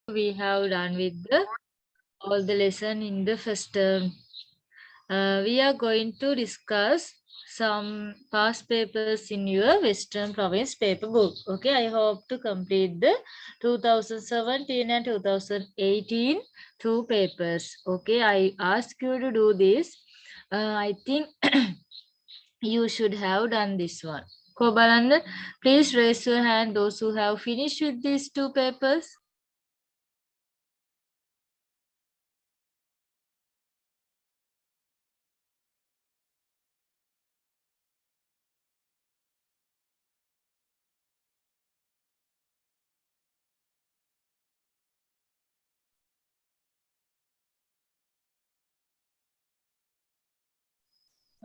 We have done with all the lesson in the first term. We are going to discuss some past papers in your Western Province paper book. Okay, I hope to complete the 2017 and 2018 two papers. Okay, I ask you to do this. I think you should have done this one. Kobalanda, please raise your hand those who have finished with these two papers.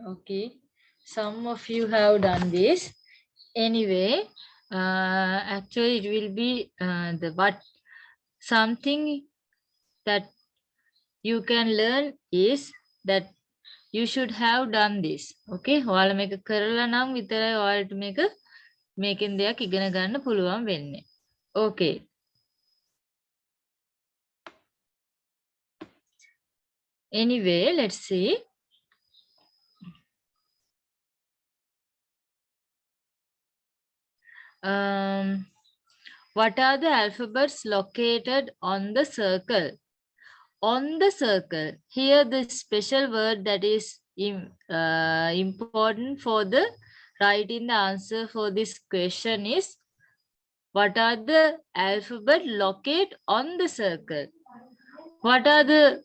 Okay, some of you have done this. Anyway, actually it will be something that you can learn is that you should have done this. Okay, ඔයාලා මේක කරලා නම් විතරයි ඔයාලට මේකෙන් දෙයක් ඉගෙන ගන්න පුළුවන් වෙන්නේ. Okay. Anyway, let's see. What are the alphabets located on the circle? On the circle. Here the special word that is important for the writing the answer for this question is, what are the alphabet located on the circle? What are the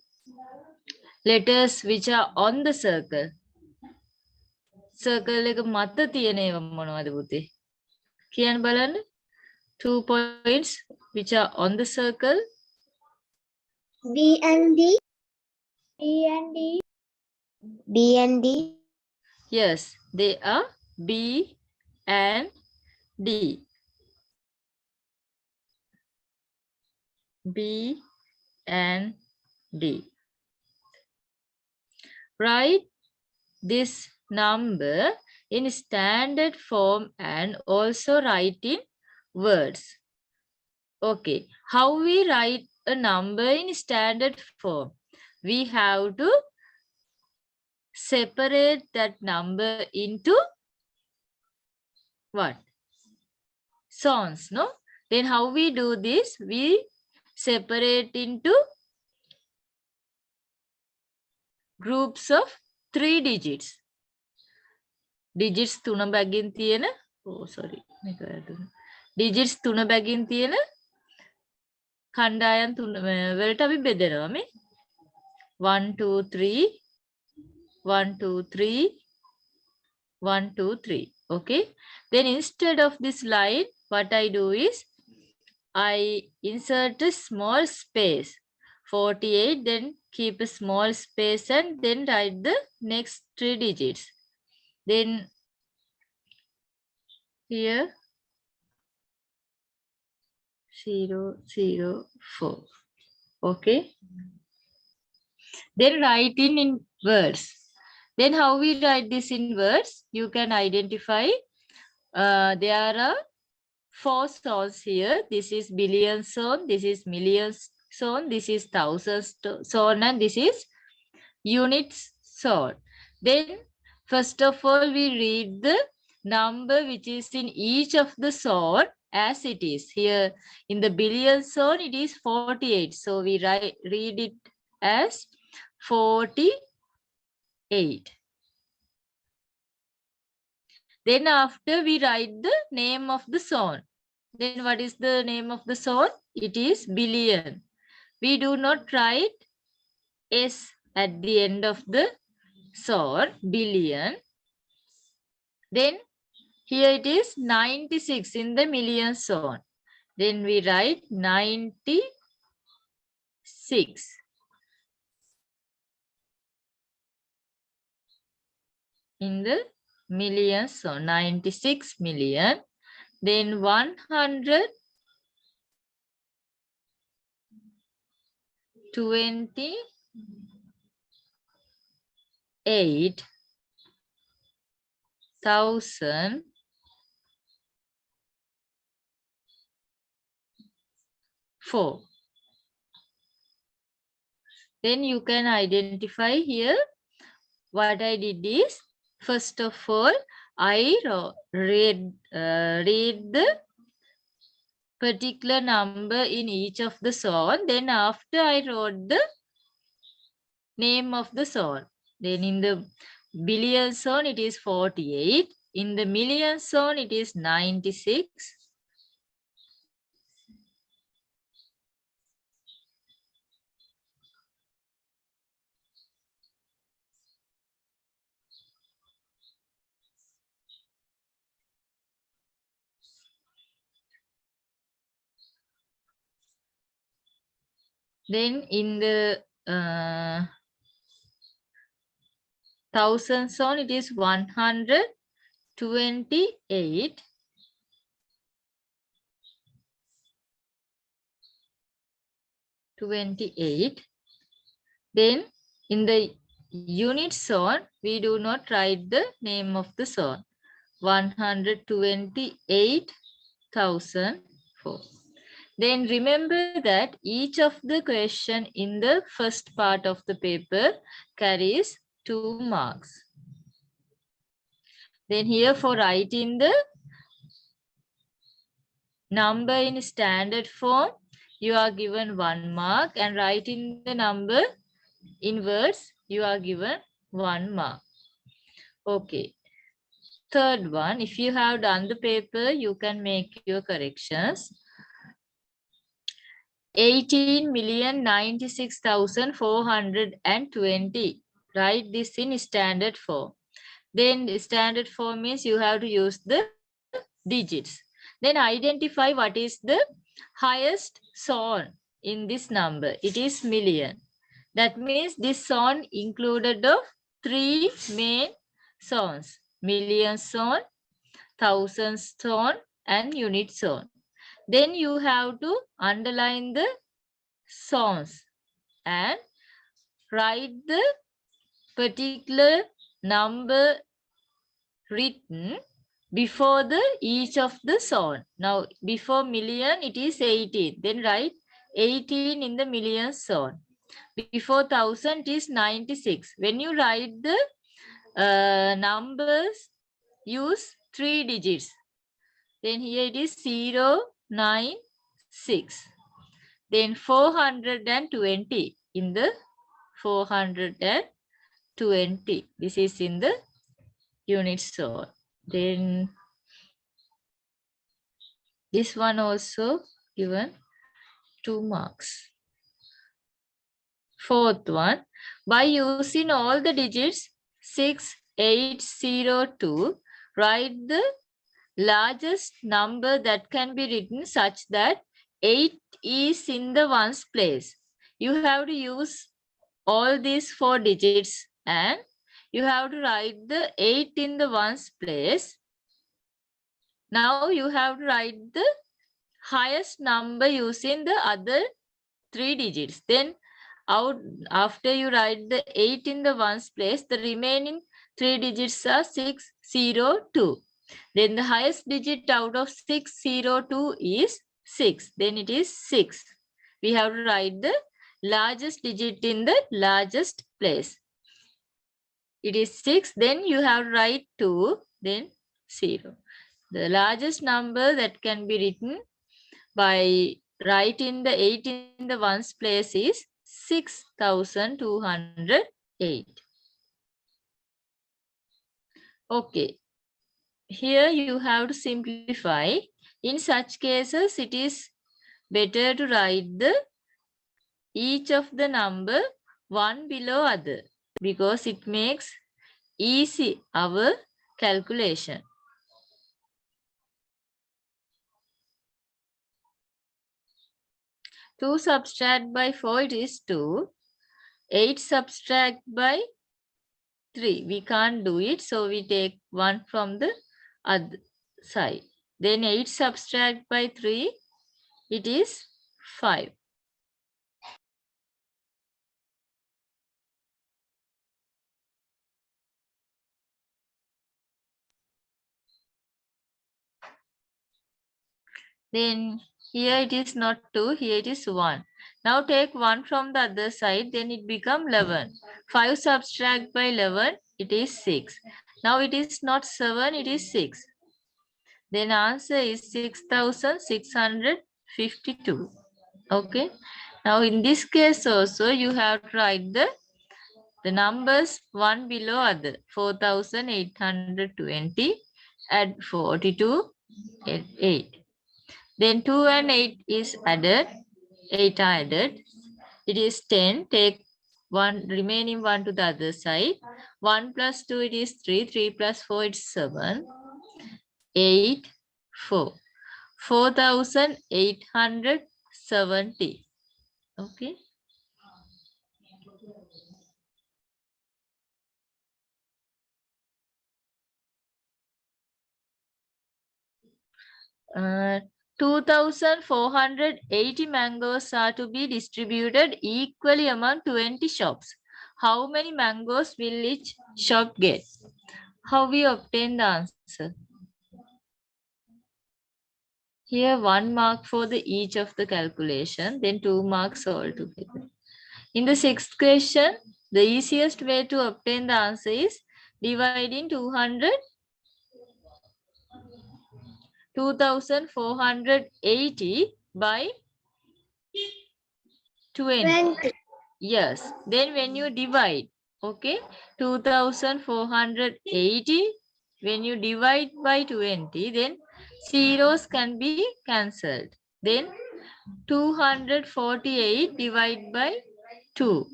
letters which are on the circle? Circle එක මත තියෙන ඒවා මොනවද පුතේ? කියන්න බලන්න. 2 points which are on the circle. B and D. B and D. B and D. Yes, they are B and D. B and D. Write this number in standard form and also write in words. Okay, how we write a number in standard form? We have to separate that number into what? Songs, no? Then how we do this? We separate into groups of 3 digits. Digits 3 බැගින් තියෙන digits 3 බැගින් තියෙන කණ්ඩායම් 3 වලට අපි බෙදනවා මේ 1 2 3 1 2 3 1 2 3. Okay, then instead of this line what I do is I insert a small space 48, then keep a small space and then write the next 3 digits. Then here 0 0 4. Okay, then write in words. Then how we write this in words? You can identify there are 4 zones here. This is billion zone, this is millions zone, this is thousands zone, and this is units zone. Then first of all we read the number which is in each of the zone as it is. Here in the billion zone it is 48, so we read it as 48. Then after we write the name of the zone. Then what is the name of the zone? It is billion. We do not write S at the end of the zone, billion. Then here it is 96 in the million zone. Then we write 96 in the million zone, 96 million. Then 128,004. Then you can identify here. What I did is, first of all, I read the particular number in each of the zone. Then after I wrote the name of the zone. Then in the billion zone, it is 48. In the million zone, it is 96. Then in the thousand zone, it is 128. Then in the unit zone, we do not write the name of the zone. 128,004. Then remember that each of the question in the first part of the paper carries 2 marks. Then here for writing the number in standard form, you are given 1 mark, and writing the number in words, you are given 1 mark. Okay. Third one, if you have done the paper, you can make your corrections. 18,096,420. Write this in standard form. Then standard form means you have to use the digits. Then identify what is the highest zone in this number. It is million. That means this zone included of 3 main zones: million zone, thousand zone, and unit zone. Then you have to underline the zones and write the particular number written before the each of the zone. Now before million it is 18. Then write 18 in the million zone. Before 1000 is 96. When you write the numbers, use 3 digits. Then here it is 0, 9, 6. Then 420 in the 420. This is in the unit zone. Then this one also given 2 marks. Fourth one, by using all the digits 6802, write the largest number that can be written such that 8 is in the ones place. You have to use all these 4 digits and you have to write the 8 in the ones place. Now you have to write the highest number using the other 3 digits. Then after you write the 8 in the ones place, the remaining 3 digits are 602. Then the highest digit out of 602 is 6. Then it is 6. We have to write the largest digit in the largest place. It is 6. Then you have to write 2. Then 0. The largest number that can be written by writing the 8 in the ones place is 6,208. Okay. Here you have to simplify. In such cases, it is better to write the each of the number one below other because it makes easy our calculation. 2 subtract by 4, it is 2. 8 subtract by 3. We can't do it, so we take 1 from the other side. Then 8 subtract by 3, it is 5. Then here it is not 2, here it is 1. Now take 1 from the other side, then it becomes 11. 5 subtract by 11, it is 6. Now it is not 7, it is 6. Then answer is 6,652. Okay. Now in this case also you have to write the numbers one below other. 4,820, add 42, add 8. Then 2 and 8 is added. 8 are added. It is 10. Take one remaining one to the other side. 1 plus 2 it is 3. 3 plus 4 it's 7. 8, 4. 4,870. Okay. Uh, 2,480 mangoes are to be distributed equally among 20 shops. How many mangoes will each shop get? How we obtain the answer? Here 1 mark for the each of the calculation, then 2 marks altogether. In the sixth question, the easiest way to obtain the answer is dividing 2,480 by 20. 20. Yes. Then when you divide, okay, 2,480, when you divide by 20, then zeros can be cancelled. Then 248 divided by 2.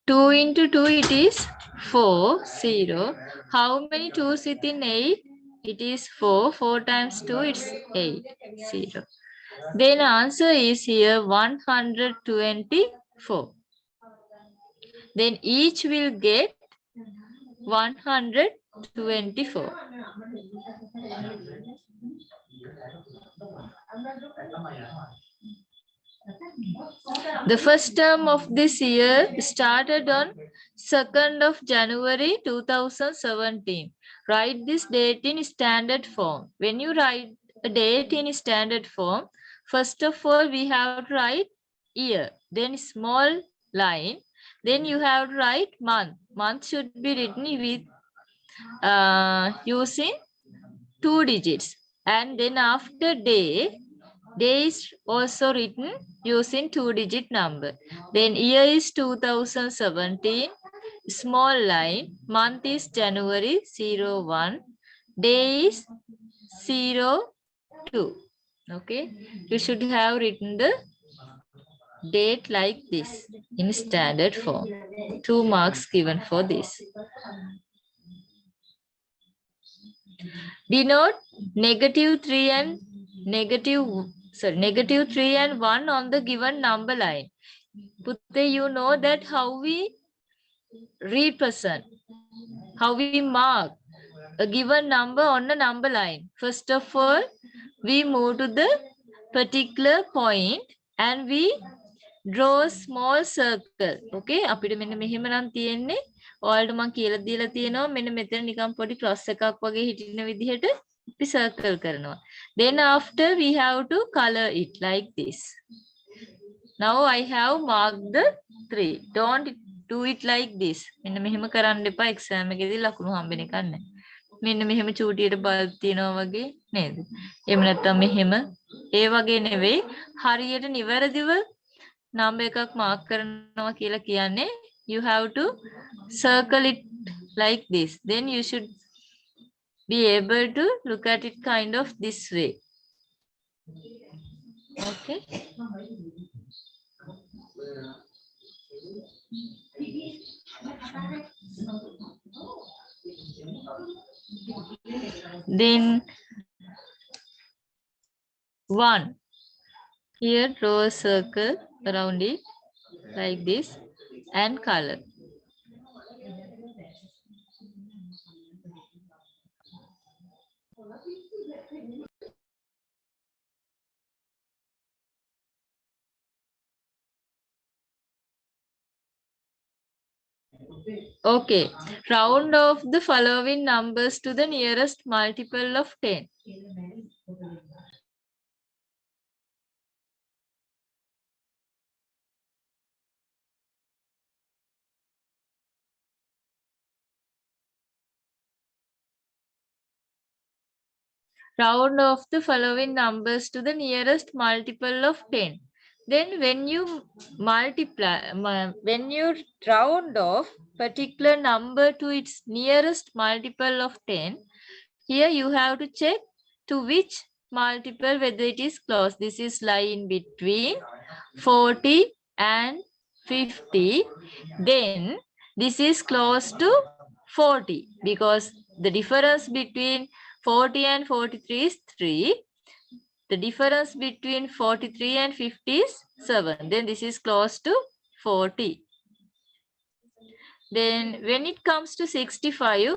Two into 2 it is 4, 0. How many 2s within 8? It is 4. 4 times 2 it's 8, 0. Then answer is here 124. Then each will get 124. The first term of this year started on 2nd of January 2017. Write this date in standard form. When you write a date in standard form, first of all we have to write year, then small line, then you have to write month. Month should be written with using 2 digits, and then after day, day is also written using 2-digit number. Then year is 2017, small line, month is January 01, day is 02. Okay, you should have written the date like this in standard form. 2 marks given for this. Denote negative 3 and negative 3 and 1 on the given number line. Putte, you know that how we represent, how we mark a given number on a number line. First of all, we move to the particular point and we draw a small circle. Okay, අපිට මෙන්න මෙහෙම නම් තියෙන්නේ. ඔයාලට මම කියලා දීලා තියෙනවා මෙන්න මෙතන නිකන් පොඩි cross එකක් වගේ හිටින විදිහට අපි circle කරනවා. Then after we have to color it like this. Now I have marked the 3. Don't do it like this. මෙන්න මෙහෙම කරන්න එපා exam එකේදී ලකුණු හම්බෙන එකක් නැහැ. මෙන්න මෙහෙම චූටියට බලක් තියනවා වගේ නේද? එහෙම නැත්නම් මෙහෙම ඒ වගේ නෙවෙයි. හරියට නිවැරදිව number එකක් mark කරනවා කියලා කියන්නේ you have to circle it like this. Then you should be able to look at it kind of this way. Okay. Then 1. Here draw a circle around it like this and color. Okay. Round off the following numbers to the nearest multiple of 10. Round off the following numbers to the nearest multiple of 10. Then when you when you round off particular number to its nearest multiple of 10, here you have to check to which multiple whether it is close. This is lie in between 40 and 50. Then this is close to 40 because the difference between 40 and 43 is 3. The difference between 43 and 50 is 7. Then this is close to 40. Then when it comes to 65,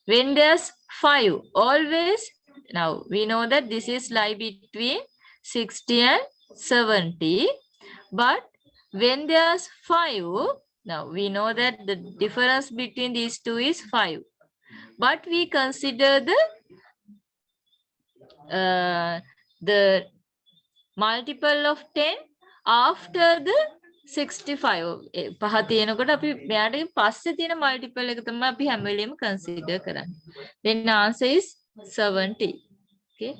when there's 5, always, now we know that this is lie between 60 and 70. But when there's 5, now we know that the difference between these two is 5. But we consider the multiple of 10 after the 65. පහ තියෙනකොට අපි මෙයාට පස්සේ තියෙන multiple එක තමයි අපි හැම වෙලෙම consider කරන්නේ. Then answer is 70. Okay.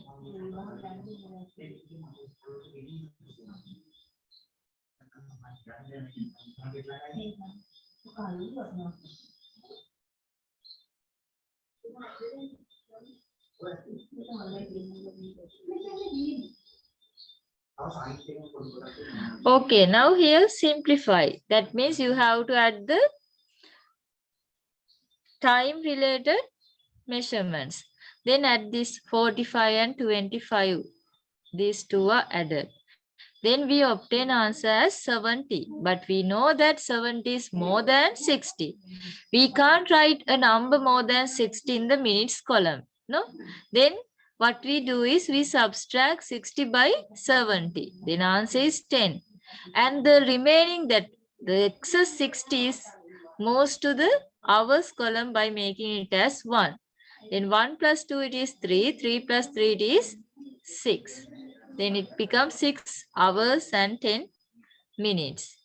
Okay, now here simplify. That means you have to add the time related measurements. Then add this 45 and 25. These two are added. Then we obtain answer as 70. But we know that 70 is more than 60. We can't write a number more than 60 in the minutes column. No? Then what we do is we subtract 60 by 70. Then answer is 10. And the remaining, that the excess 60 is moves to the hours column by making it as 1. Then 1 plus 2 it is 3. 3 plus 3 it is 6. Then it becomes 6 hours and 10 minutes.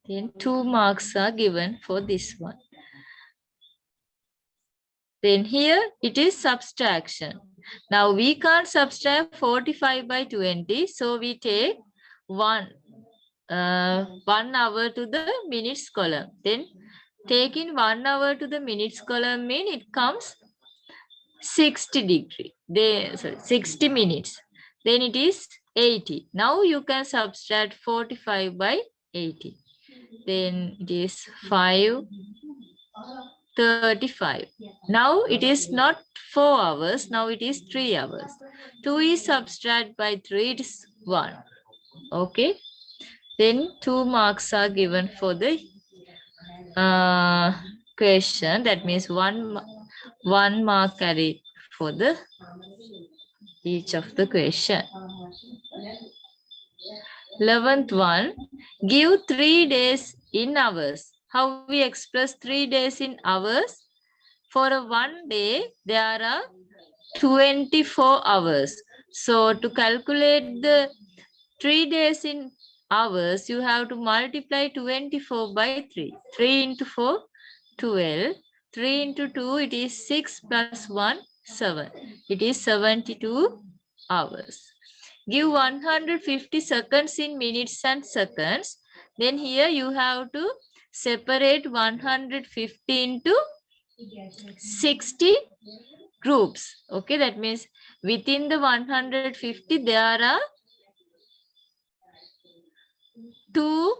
Then 2 marks are given for this one. Then here it is subtraction. Now we can't subtract 45 by 20. So we take 1 hour to the minutes column. Then taking 1 hour to the minutes column mean it comes 60 degree. 60 minutes. Then it is 80. Now you can subtract 45 by 80. Then it is 5, 35. Now it is not 4 hours. Now it is 3 hours. 2 is subtract by 3. It is 1. Okay. Then 2 marks are given for the question. That means one mark carried for the each of the question. 11th one, give 3 days in hours. How we express 3 days in hours? For a 1 day, there are 24 hours. So to calculate the 3 days in hours, you have to multiply 24 by 3. 3 into 4, 12. 3 into 2, it is 6 plus 1, 7. It is 72 hours. Give 150 seconds in minutes and seconds. Then here you have to separate 150 into 60 groups. Okay, that means within the 150 there are 2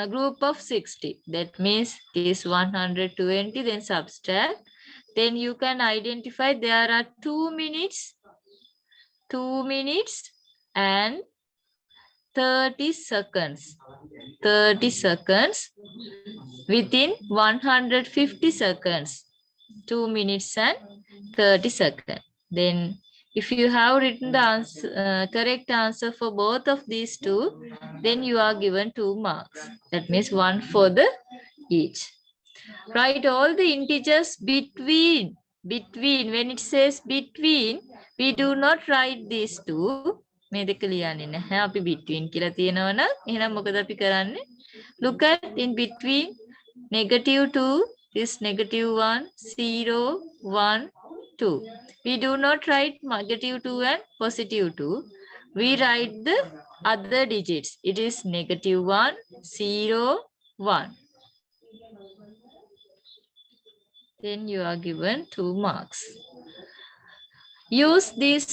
group of 60. That means is 120, then subtract. Then you can identify there are 2 minutes and 30 seconds. 30 seconds within 150 seconds. 2 minutes and 30 seconds. Then If you have written the answer, correct answer for both of these two, then you are given 2 marks. That means 1 for the each. Write all the integers between. Between. When it says between, we do not write these two. මේ දෙක ලියන්නේ නැහැ. අපි between කියලා තියෙනවා නම් එහෙනම් මොකද අපි කරන්නේ? Look at in between -2 is -1, 0, 1, 2. We do not write -2 and +2. We write the other digits. It is -1, 0, 1. Then you are given 2 marks. Use this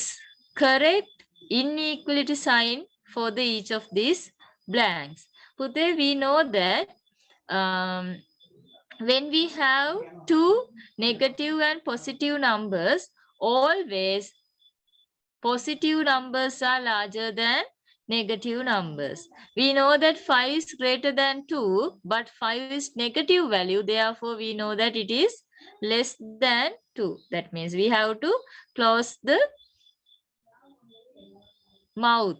correct inequality sign for the each of these blanks. Today we know that when we have two negative and positive numbers, always positive numbers are larger than negative numbers. We know that 5 is greater than 2, but 5 is negative value. Therefore, we know that it is less than 2. That means we have to close the mouth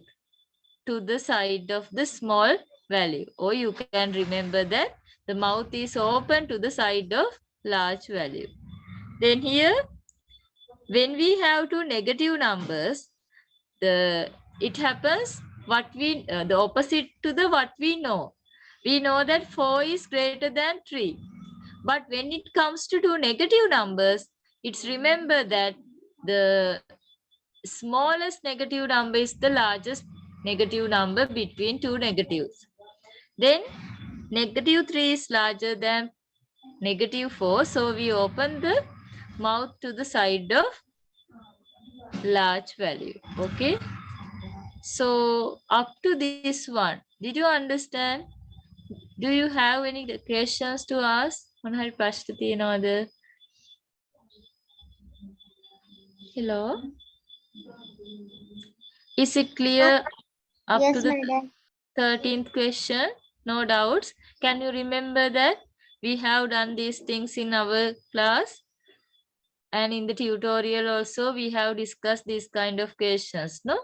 to the side of the small value. Or you can remember that the mouth is open to the side of large value. Then here, when we have two negative numbers, it happens the opposite to the what we know. We know that 4 is greater than 3. But when it comes to two negative numbers, it's remember that the smallest negative number is the largest negative number between two negatives. Then -3 is larger than -4. So we open the mouth to the side of large value. Okay. So up to this one, did you understand? Do you have any questions to ask? මොනහරි ප්‍රශ්න තියෙනවද? Hello. Is it clear up Yes, to the madam. 13th question? No doubts. Can you remember that we have done these things in our class? And in the tutorial also, we have discussed these kind of questions, no?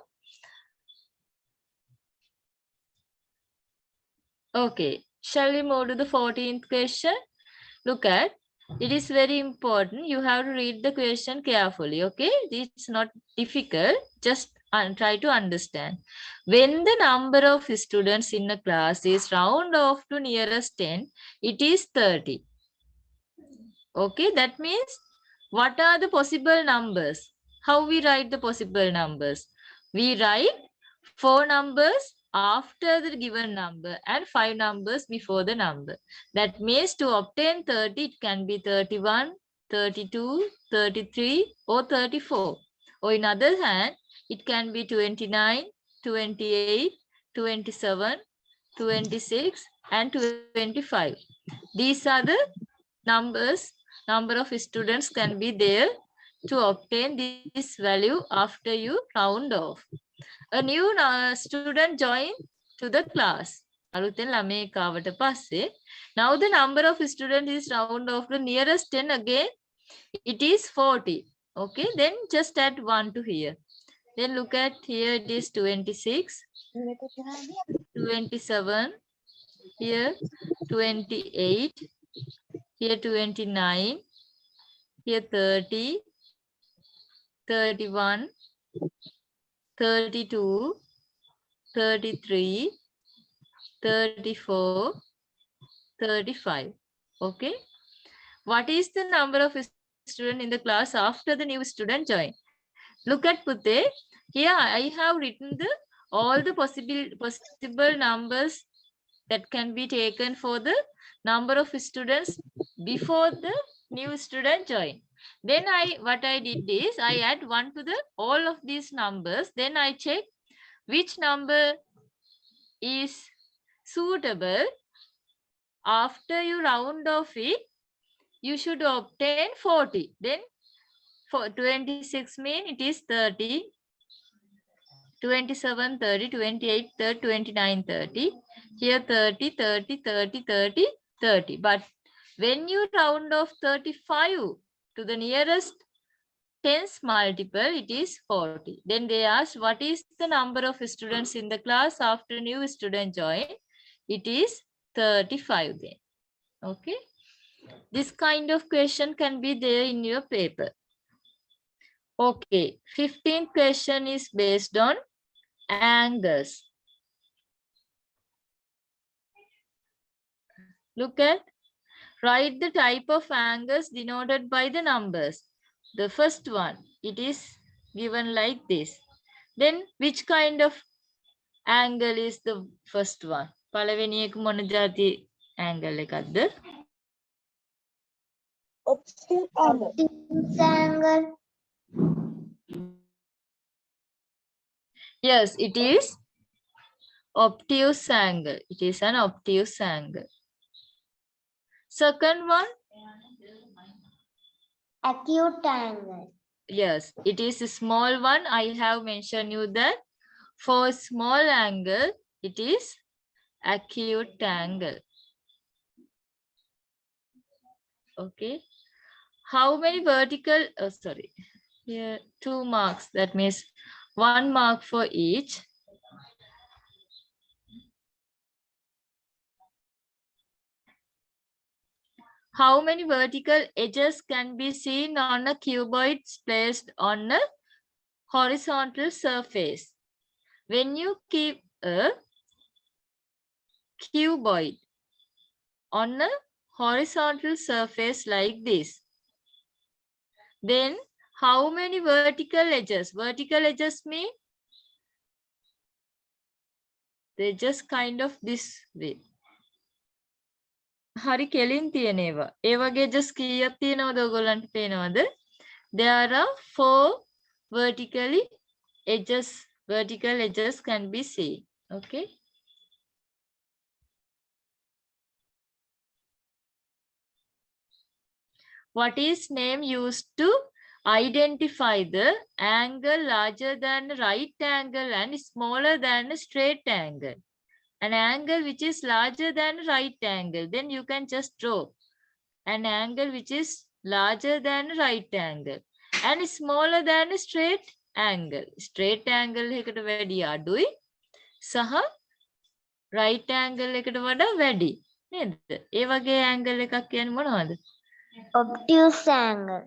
Okay. Shall we move to the 14th question? Look at, it is very important. You have to read the question carefully, okay? It's not difficult. Just try to understand. When the number of students in a class is round off to nearest 10, it is 30. Okay, that means what are the possible numbers? How we write the possible numbers? We write 4 numbers after the given number and 5 numbers before the number. That means to obtain 30, it can be 31, 32, 33 or 34. Or in other hand, it can be 29, 28, 27, 26 and 25. These are the numbers. Number of students can be there to obtain this value after you round off. A new student joined to the class. අලුතෙන් ළමයෙක් ආවට පස්සේ now the number of students is round off the nearest 10 again. It is 40. Okay, then just add 1 to here. Then look at here, it is 26, 27, here 28, here 29, here 30, 31, 32, 33, 34, 35. Okay. What is the number of students in the class after the new student join? Look at Pute. Here I have written all the possible numbers that can be taken for the number of students before the new student join. Then what I did is I add 1 to all of these numbers. Then I check which number is suitable. After you round off it, you should obtain 40. Then for 26 mean it is 30, 27, 30, 28, 30, 29, 30. Here 30, 30, 30, 30, 30. But when you round off 35 to the nearest 10's multiple, it is 40. Then they asked, what is the number of students in the class after new student join? It is 35 then. Okay. This kind of question can be there in your paper. Okay. 15th question is based on angles. Look at, write the type of angles denoted by the numbers. The first one, it is given like this. Then which kind of angle is the first one? පළවෙනි එක මොන જાති angle එකක්ද? Obtuse angle. Yes, it is obtuse angle. It is an obtuse angle. Second one? Acute angle. Yes, it is a small one. I have mentioned you that for small angle, it is acute angle. Okay. How many vertical, sorry, here 2 marks. That means 1 mark for each. How many vertical edges can be seen on a cuboid placed on a horizontal surface? When you keep a cuboid on a horizontal surface like this, then how many vertical edges? Vertical edges mean they just kind of this way. හරි කෙලින් තියෙන ඒවා. ඒ වගේ edges කීයක් තියෙනවද ඔයගොල්ලන්ට පේනවද? There are 4 vertical edges can be seen. Okay. What is name used to identify the angle larger than the right angle and smaller than the straight angle? An angle which is larger than right angle, then you can just draw an angle which is larger than right angle and smaller than straight angle. Straight angle එකට වැඩි අඩුයි සහ right angle එකට වඩා වැඩි නේද? ඒ වගේ angle එකක් කියන්නේ මොනවද? Obtuse angle.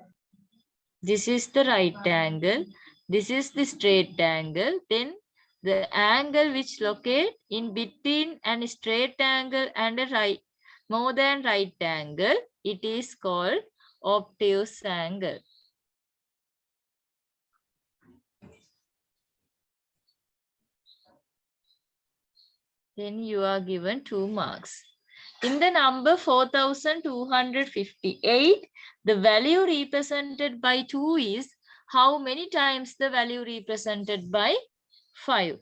This is the right angle. This is the straight angle. Then the angle which locate in between an straight angle and a right, more than right angle, it is called obtuse angle. Then you are given 2 marks. In the number 4258, the value represented by 2 is how many times the value represented by 5?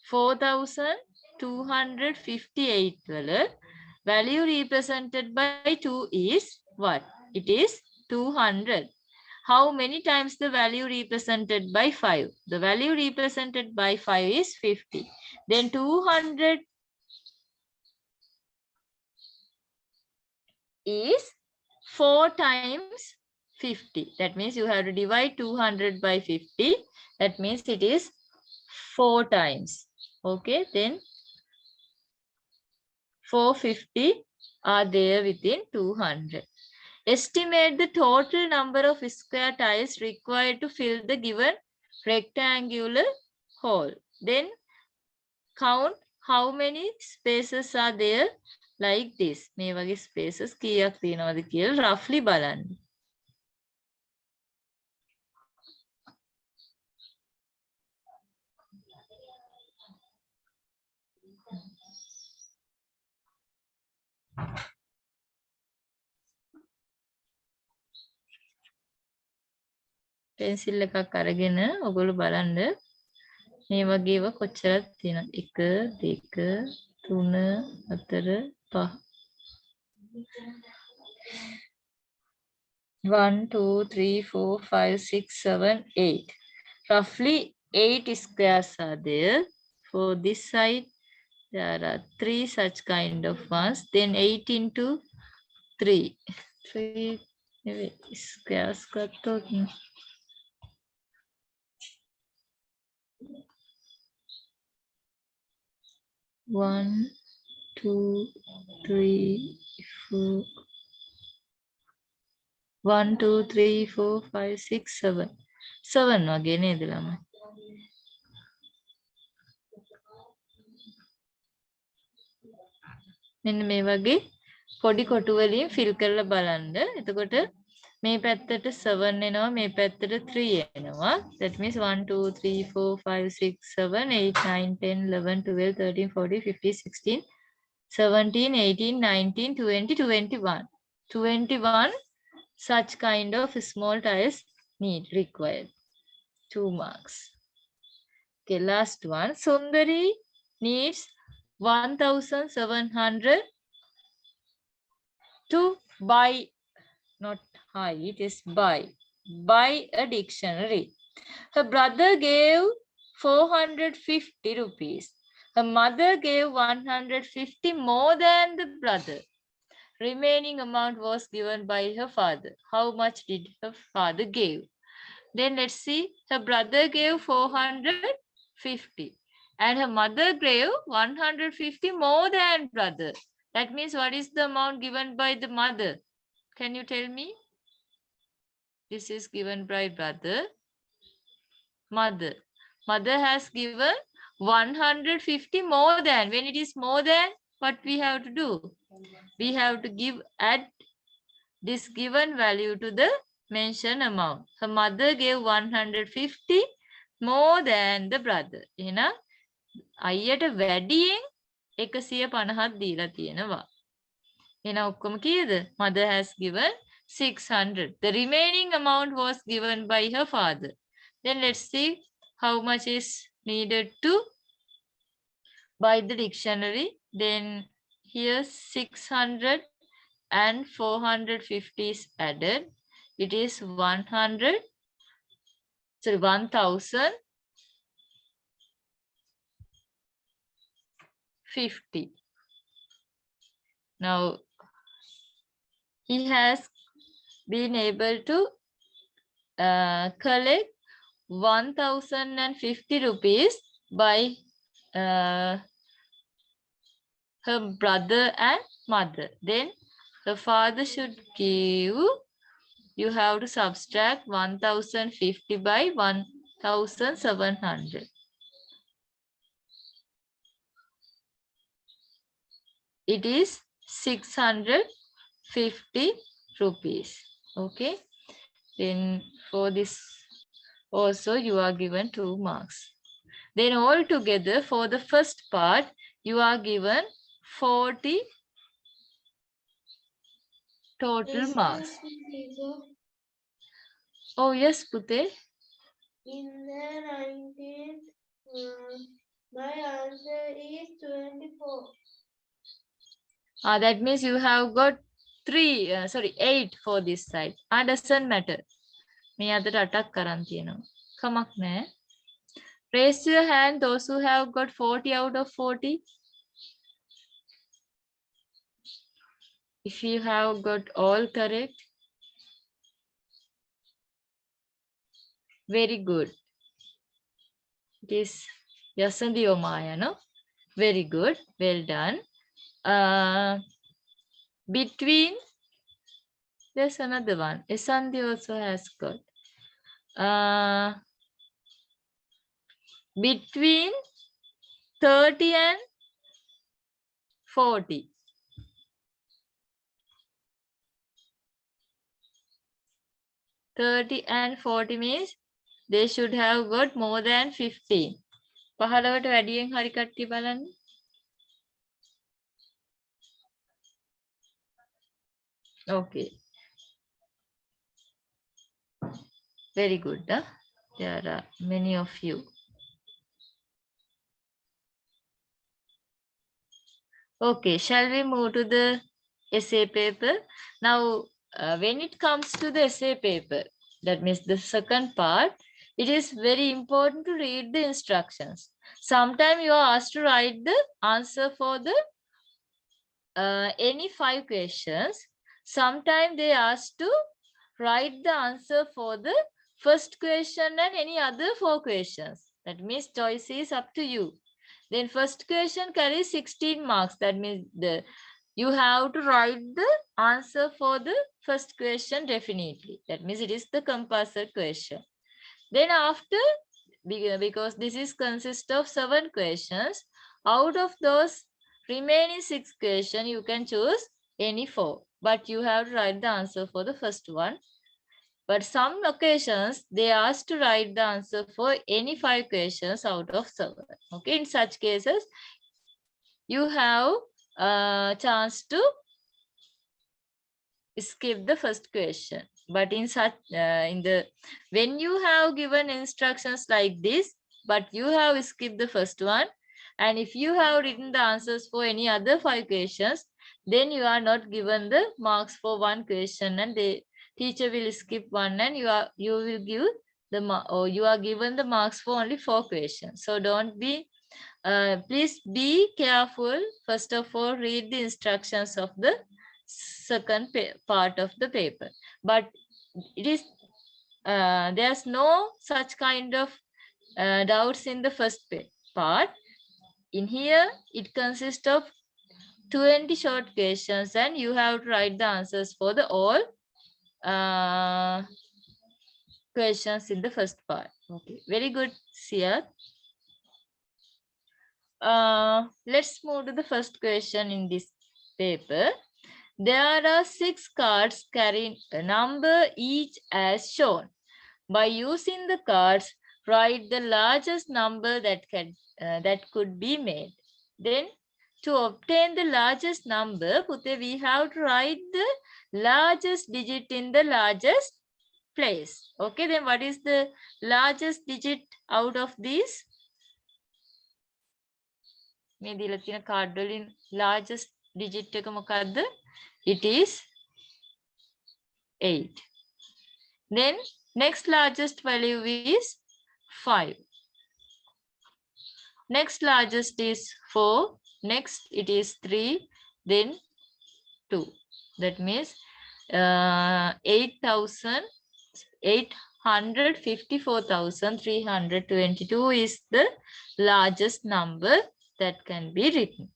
4258 වල value represented by 2 is what? It is 200. How many times the value represented by 5? The value represented by 5 is 50. Then 200 is 4 times 50. That means you have to divide 200 by 50. That means it is 4 times. Okay, then 450 are there within 200. Estimate the total number of square tiles required to fill the given rectangular hole. Then count how many spaces are there like this. මේ වගේ spaces කීයක් තියෙනවද කියලා roughly බලන්න. Pencil එකක් අරගෙන ඔයගොල්ලෝ බලන්න මේ වගේ ඒවා කොච්චරක් තියෙනවද 1 2 3 4 5 1 2 3 4 5 6 7 8 roughly 8 squares are there. For this side there are 3 such kind of ones. Then 8 into 3 squares talking. 1, 2, 3, 4. 1, 2, 3, 4, 5, 6, 7. 7 වගේ නේද ළමයි? මෙන්න මේ වගේ පොඩි කොටු වලින් ෆිල් කරලා බලන්න. එතකොට මේ පැත්තට 7 එනවා, මේ පැත්තට 3 එනවා. That means 1, 2, 3, 4, 5, 6, 7, 8, 9, 10, 11, 12, 13, 14, 15, 16, 17, 18, 19, 20, 21. 21 such kind of small tiles required. 2 marks. Okay, last one. Sundari needs 1,700 to buy, not high, it is buy a dictionary. Her brother gave 450 rupees. Her mother gave 150 more than the brother. Remaining amount was given by her father. How much did her father give? Then let's see. Her brother gave 450 and her mother gave 150 more than brother. That means what is the amount given by the mother? Can you tell me? This is given by brother. Mother. Mother has given 150 more than. When it is more than, what we have to do? We have to add this given value to the mentioned amount. Her mother gave 150 more than the brother. එහෙනම් අයියට වැඩියෙන් 150ක් දීලා තියෙනවා. එහෙනම් ඔක්කොම කීයද? Mother has given 600. The remaining amount was given by her father. Then let's see how much is needed to buy the dictionary. Then here 600 and 450 is added. It is 1,050. Now he has been able to collect 1,050 rupees by her brother and mother. Then her father should give, you have to subtract 1,050 by 1,700. It is 650 rupees. Okay. Then for this also you are given 2 marks. Then all together for the first part you are given 40 total marks. Oh yes, Pute. In the 19th, my answer is 24. That means you have got 8 for this side. Doesn't matter. මේ අතට 8ක් කරන් තියෙනවා. කමක් නැහැ. Raise your hand those who have got 40 out of 40. If you have got all correct. Very good. It is 𝐵𝐵𝐷𝐿, no? Very good. Well done. Between, there's another one. 𝐵𝐵𝐷𝐿 also has got. Between 30 and 40. and 40 means they should have got more than 15. 15ට වැඩියෙන් හරි කට්ටිය බලන්න. Okay. Very good. There are many of you. Okay, shall we move to the essay paper? Now, when it comes to the essay paper, that means the second part, it is very important to read the instructions. Sometimes you are asked to write the answer for the any 5 questions. Sometimes they ask to write the answer for the first question and any other 4 questions. That means choice is up to you. Then first question carries 16 marks. That means you have to write the answer for the first question definitely. That means it is the compulsory question. Then after, because this is consist of 7 questions, out of those remaining 6 questions, you can choose any 4. But you have to write the answer for the first one. But some occasions, they ask to write the answer for any 5 questions out of 7. Okay, in such cases, you have a chance to skip the first question. But in such when you have given instructions like this, but you have skipped the first one, and if you have written the answers for any other 5 questions, then you are not given the marks for 1 question, and the teacher will skip one, and you will give you are given the marks for only 4 questions. So don't be please be careful. First of all, read the instructions of the second part of the paper. But it is there's no such kind of doubts in the first part. In here, it consists of 20 short questions, and you have to write the answers for the all questions in the first part. Okay, very good, Sia. Let's move to the first question in this paper. There are 6 cards carrying a number each as shown. By using the cards, write the largest number that could be made. Then, to obtain the largest number, we have to write the largest digit in the largest place. Okay, then what is the largest digit out of these? මේ දීලා තියෙන card වලින් largest digit එක මොකක්ද? It is 8. Then next largest value is 5. Next largest is 4. Next it is 3. Then 2. That means 854,322 is the largest number that can be written.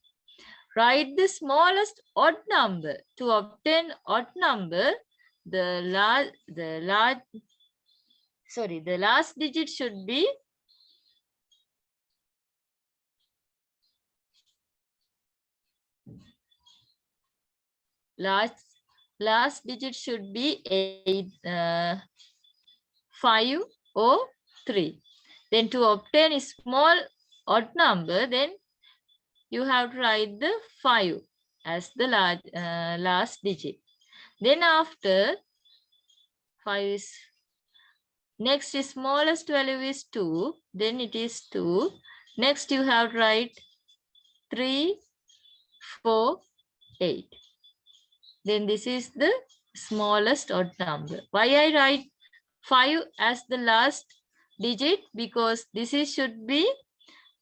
Write the smallest odd number. To obtain odd number, the last digit should be last digit should be 5 or 3. Then to obtain a small odd number, then you have to write the 5 as the last digit. Then after 5 is next is smallest value is 2. Then it is 2. Next you have to write 3, 4, 8. Then this is the smallest odd number. Why I write 5 as the last digit? Because this should be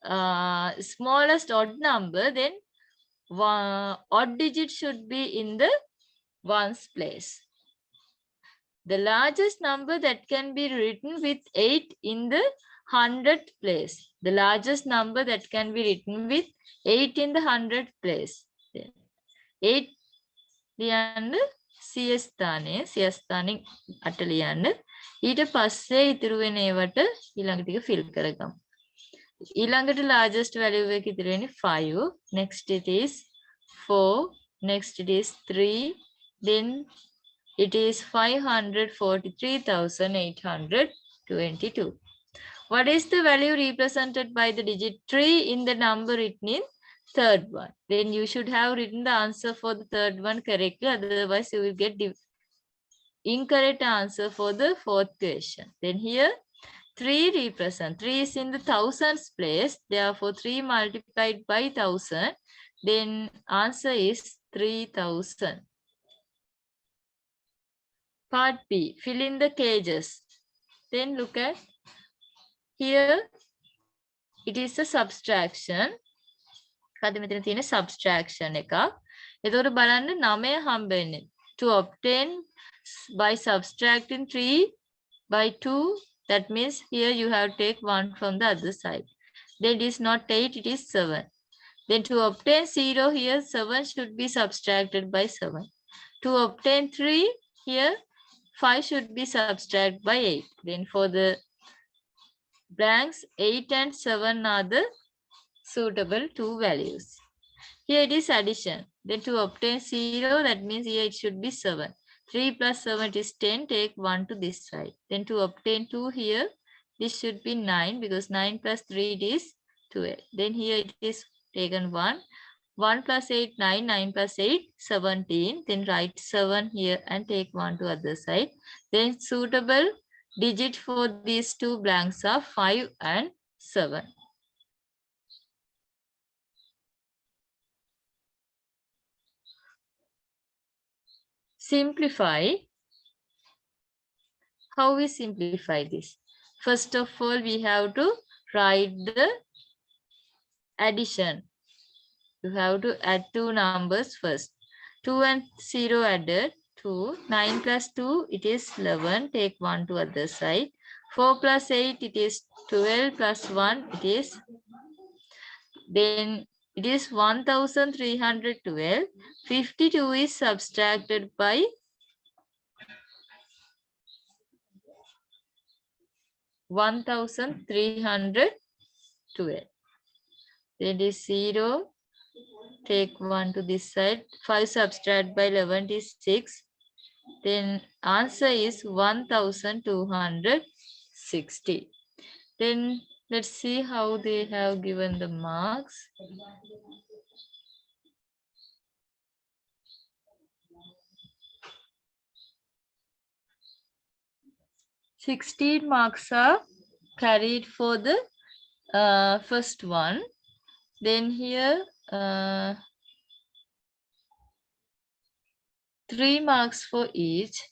smallest odd number. Then odd digit should be in the ones place. The largest number that can be written with 8 in the 100th place. The largest number that can be written with 8 in the 100th place. 8 ලියන්න සිය ස්ථානයේ අට ලියන්න. ඊට පස්සේ ඉතුරු වෙන ඒවට ඊළඟ ටික ෆිල් කරගමු. ඊළඟට largest value එක ඉතුරු වෙන්නේ 5. Next it is 4. Next it is 3. Then it is 543,822. What is the value represented by the digit 3 in the number written in third one? Then you should have written the answer for the third one correctly. Otherwise, you will get incorrect answer for the fourth question. Then here, 3 represent. 3 is in the thousands place. Therefore, 3 multiplied by 1000. Then answer is 3000. Part B, fill in the cages. Then look at here. It is a subtraction. මෙතන තියෙන subtraction එකක්. එතකොට බලන්න 9 හම්බ වෙන්නේ. To obtain by subtracting 3 by 2, that means here you have to take 1 from the other side. Then it is not 8, it is 7. Then to obtain 0 here, 7 should be subtracted by 7. To obtain 3 here, 5 should be subtracted by 8. Then for the blanks, 8 and 7 are the suitable two values. Here it is addition. Then to obtain 0, that means here it should be 7. 3 plus 7 is 10. Take 1 to this side. Then to obtain 2 here, this should be 9 because 9 plus 3 is 12. Then here it is taken 1. 1 plus 8, 9. 9 plus 8, 17. Then write 7 here and take 1 to other side. Then suitable digit for these two blanks are 5 and 7. Simplify. How we simplify this? First of all, we have to write the addition. You have to add two numbers first. 2 and 0 added, 2. 9 plus 2, it is 11. Take 1 to other side. 4 plus 8, it is 12 plus 1, it is. Then it is 1312. 52 is subtracted by 1312. That is 0. Take 1 to this side. 5 subtract by 11 is 6. Then answer is 1260. Then let's see how they have given the marks. 16 marks are carried for the first one. Then here 3 marks for each.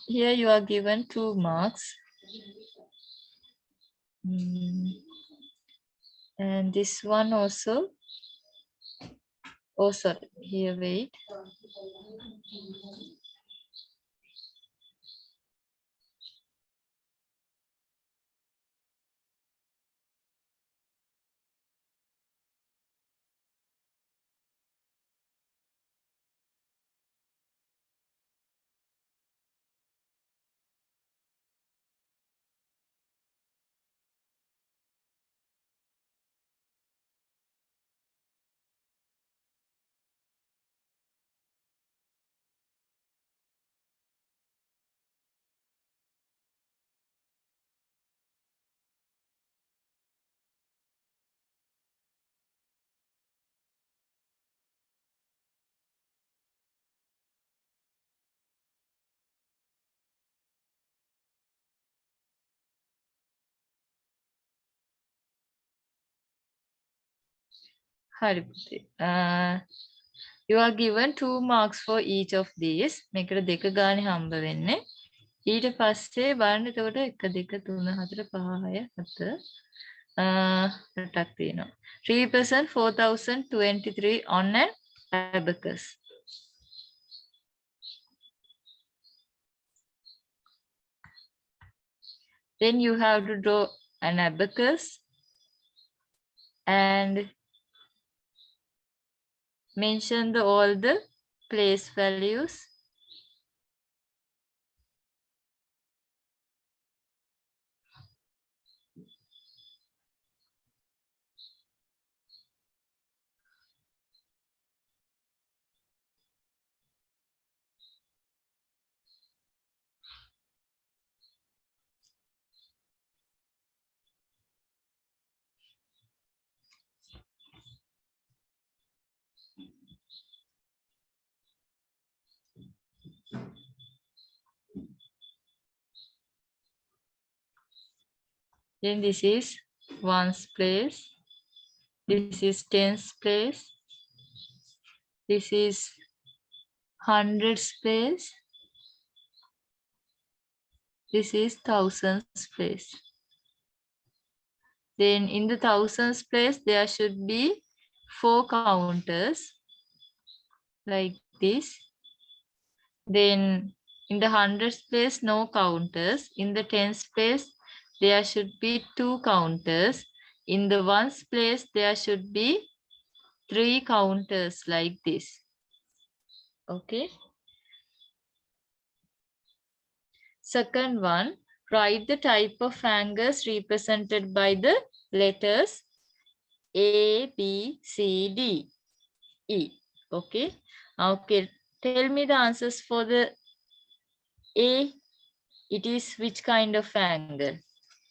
Here you are given 2 marks. And this one also. Oh, sorry. Here, wait. Hari. You are given 2 marks for each of these. මේකට දෙක ගානේ හම්බ වෙන්නේ. ඊට පස්සේ බලන්න එතකොට 1 2 3 4 5 6 7 8ක් තියෙනවා. Represent 4023 on an abacus. Then you have to draw an abacus and mention all the place values. Then this is ones place. This is tens place. This is hundreds place. This is thousands place. Then in the thousands place, there should be 4 counters like this. Then in the hundreds place, no counters. In the tens place, there should be 2 counters. In the ones place, there should be 3 counters like this. Okay. Second one, write the type of angles represented by the letters A, B, C, D, E. Okay. Okay. Tell me the answers for the A. It is which kind of angle?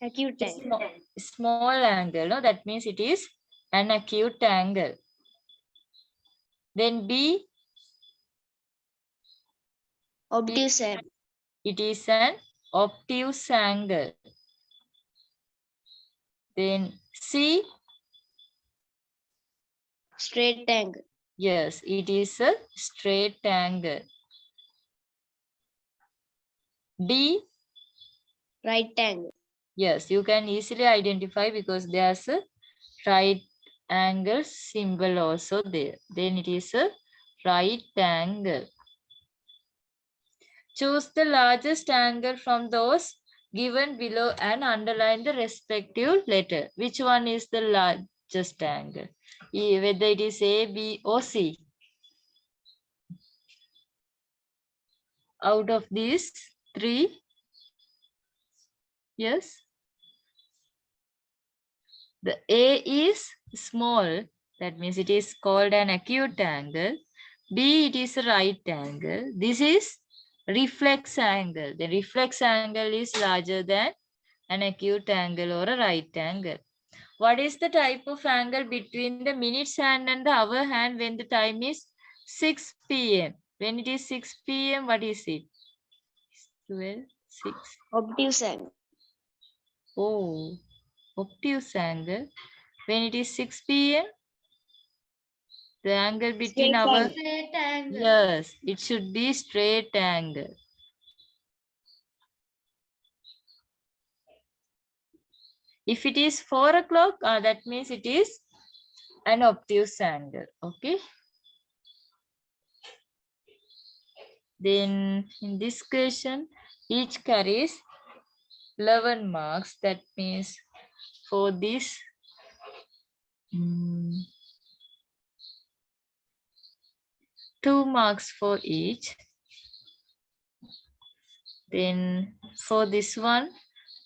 Acute angle. Small angle. No, that means it is an acute angle. Then B. Obtuse angle. It is an obtuse angle. Then C. Straight angle. Yes, it is a straight angle. D. Right angle. Yes, you can easily identify because there's a right angle symbol also there. Then it is a right angle. Choose the largest angle from those given below and underline the respective letter. Which one is the largest angle? Whether it is A, B or C. Out of these 3, yes. The A is small, that means it is called an acute angle. B, it is a right angle. This is reflex angle. The reflex angle is larger than an acute angle or a right angle. What is the type of angle between the minutes hand and the hour hand when the time is 6 p.m.? When it is 6 p.m., what is it? 12, 6. Obtuse angle. Oh, obtuse angle. When it is 6 p.m., the angle between Straight angle. yes, it should be straight angle. If it is 4 o'clock, that means it is an obtuse angle. Okay. Then in this question, each carries 11 marks. That means for this, 2 marks for each. Then for this one,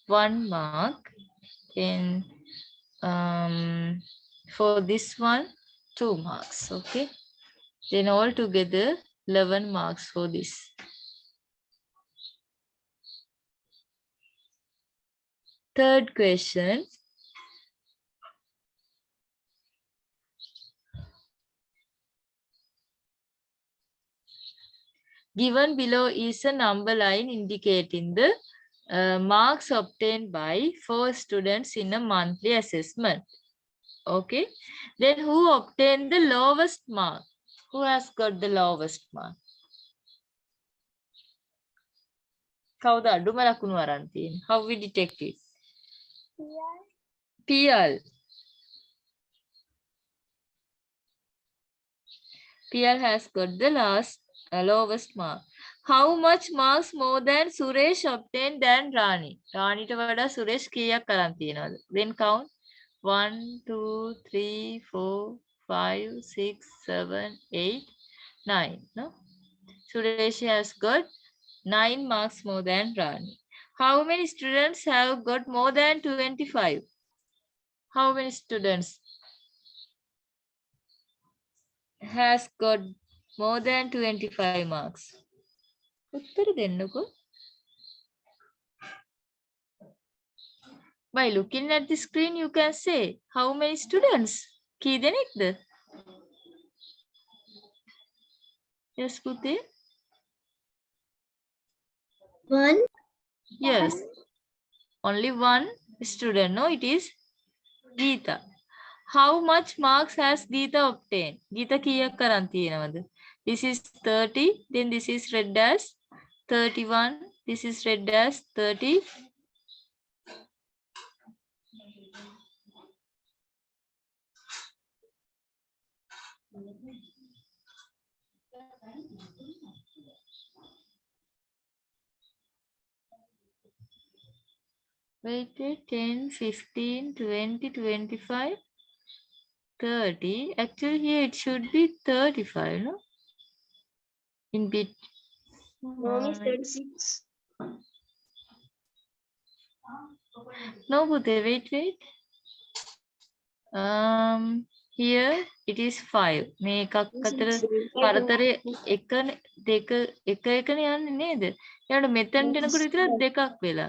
1 mark. Then for this one, 2 marks. Okay. Then all together 11 marks for this. Third question. Given below is a number line indicating the marks obtained by 4 students in a monthly assessment. Okay. Then who obtained the lowest mark? Who has got the lowest mark? කවුද අඩුම ලකුණු අරන් තියෙන්නේ? How we detect it? PL. PL has got the lowest mark. How much marks more than Suresh obtained than Rani? Rani ට වඩා Suresh කීයක් අරන් තියෙනවද? Then count 1, 2, 3, 4, 5, 6, 7, 8, 9. No? Suresh has got 9 marks more than Rani. How many students have got more than 25? How many students has got more than 25 marks? උත්තර දෙන්නකෝ. By looking at the screen, you can say how many students? Key දෙනෙක්ද? Yes, පුතේ. 1. Yes. Only one student. No, it is Geeta. How much marks has Geeta obtained? Geeta කීයක් කරන් තියෙනවද? This is 30. Then this is read as 31. This is read as 30. Wait, 10, 15, 20, 25, 30. Actually, here it should be 35, no? In bit. No, Miss, 36. No, Bhute, wait. Here it is 5. මේ එකක් අතර පරතරය 1 2 1 1 යන්නේ නේද? ඊළඟ මෙතෙන්ට එනකොට විතර දෙකක් වෙලා.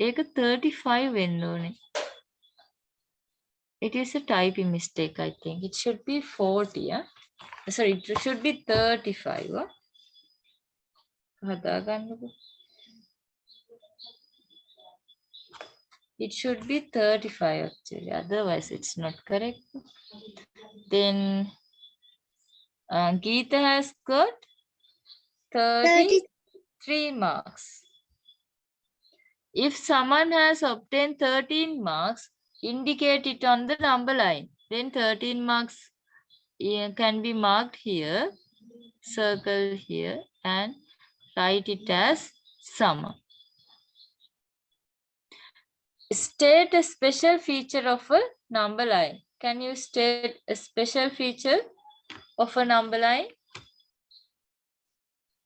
ඒක 35 වෙන්න ඕනේ. It is a typing mistake, I think. It should be 40, yeah? Sorry, it should be 35. හදාගන්නකො. It should be 35 actually, otherwise it's not correct. Then Geeta has got 33 marks. If someone has obtained 13 marks, indicate it on the number line. Then 13 marks can be marked here, circle here, and write it as summer. State a special feature of a number line. Can you state a special feature of a number line?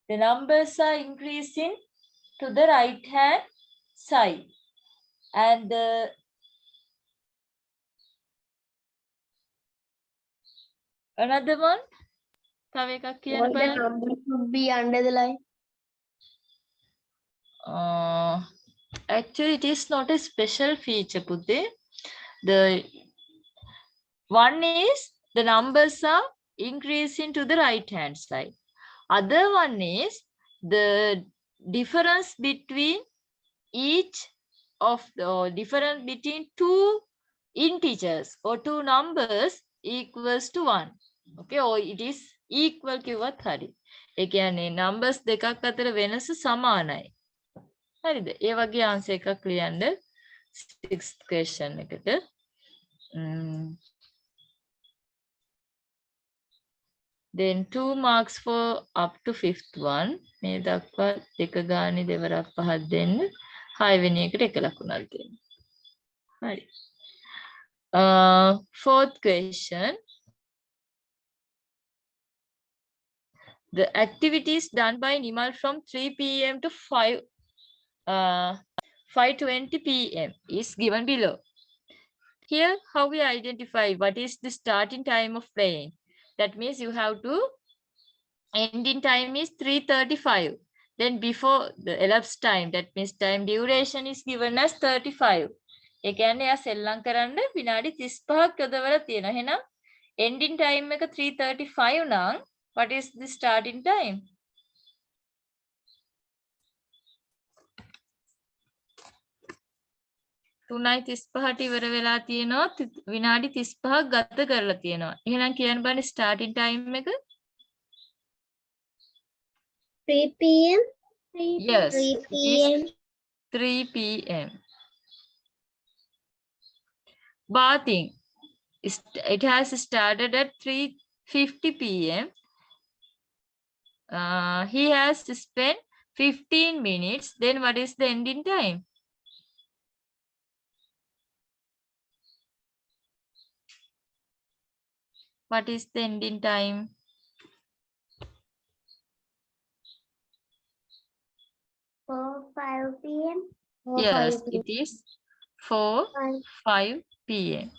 The numbers are increasing to the right hand side. And another one? තව එකක් කියන්න All the බලන්න. numbers should be under the line. Actually, it is not a special feature, Putte. The one is the numbers are increasing to the right hand side. Other one is the difference between each of the difference between two integers or two numbers equals to 1. Okay, or it is equal කිව්වත් හරි. ඒ කියන්නේ numbers දෙකක් අතර වෙනස සමානයි. හරිද? ඒ වගේ answer එකක් ලියන්න 6th question එකට. Then 2 marks for up to 5th one. මේ දක්වා දෙක ගානේ දෙවරක් පහක් දෙන්න. 6 වෙනි එකට එක ලකුණක් දෙන්න. හරි. 4th question. The activities done by Nimal from 3 p.m. to 5:20 p.m. is given below. Here, how we identify what is the starting time of playing. That means you have to ending time is 3:35. Then before the elapsed time, that means time duration is given as 35. ඒ කියන්නේ එයා සෙල්ලම් කරන්න විනාඩි 35ක් යොදවලා තියෙනවා. එහෙනම් ending time එක 3:35 නම් what is the starting time? තුනයි 35ට ඉවර වෙලා තියෙනවා විනාඩි 35ක් ගත කරලා තියෙනවා. එහෙනම් කියන්න බෑනේ starting time එක? 3 p.m. Yes. 3 p.m. 3 p.m. Bathing. It has started at 3:50 p.m. He has spent 15 minutes. Then what is the ending time? What is the ending time? 4:05 p.m. Yes, it is 4:05 p.m.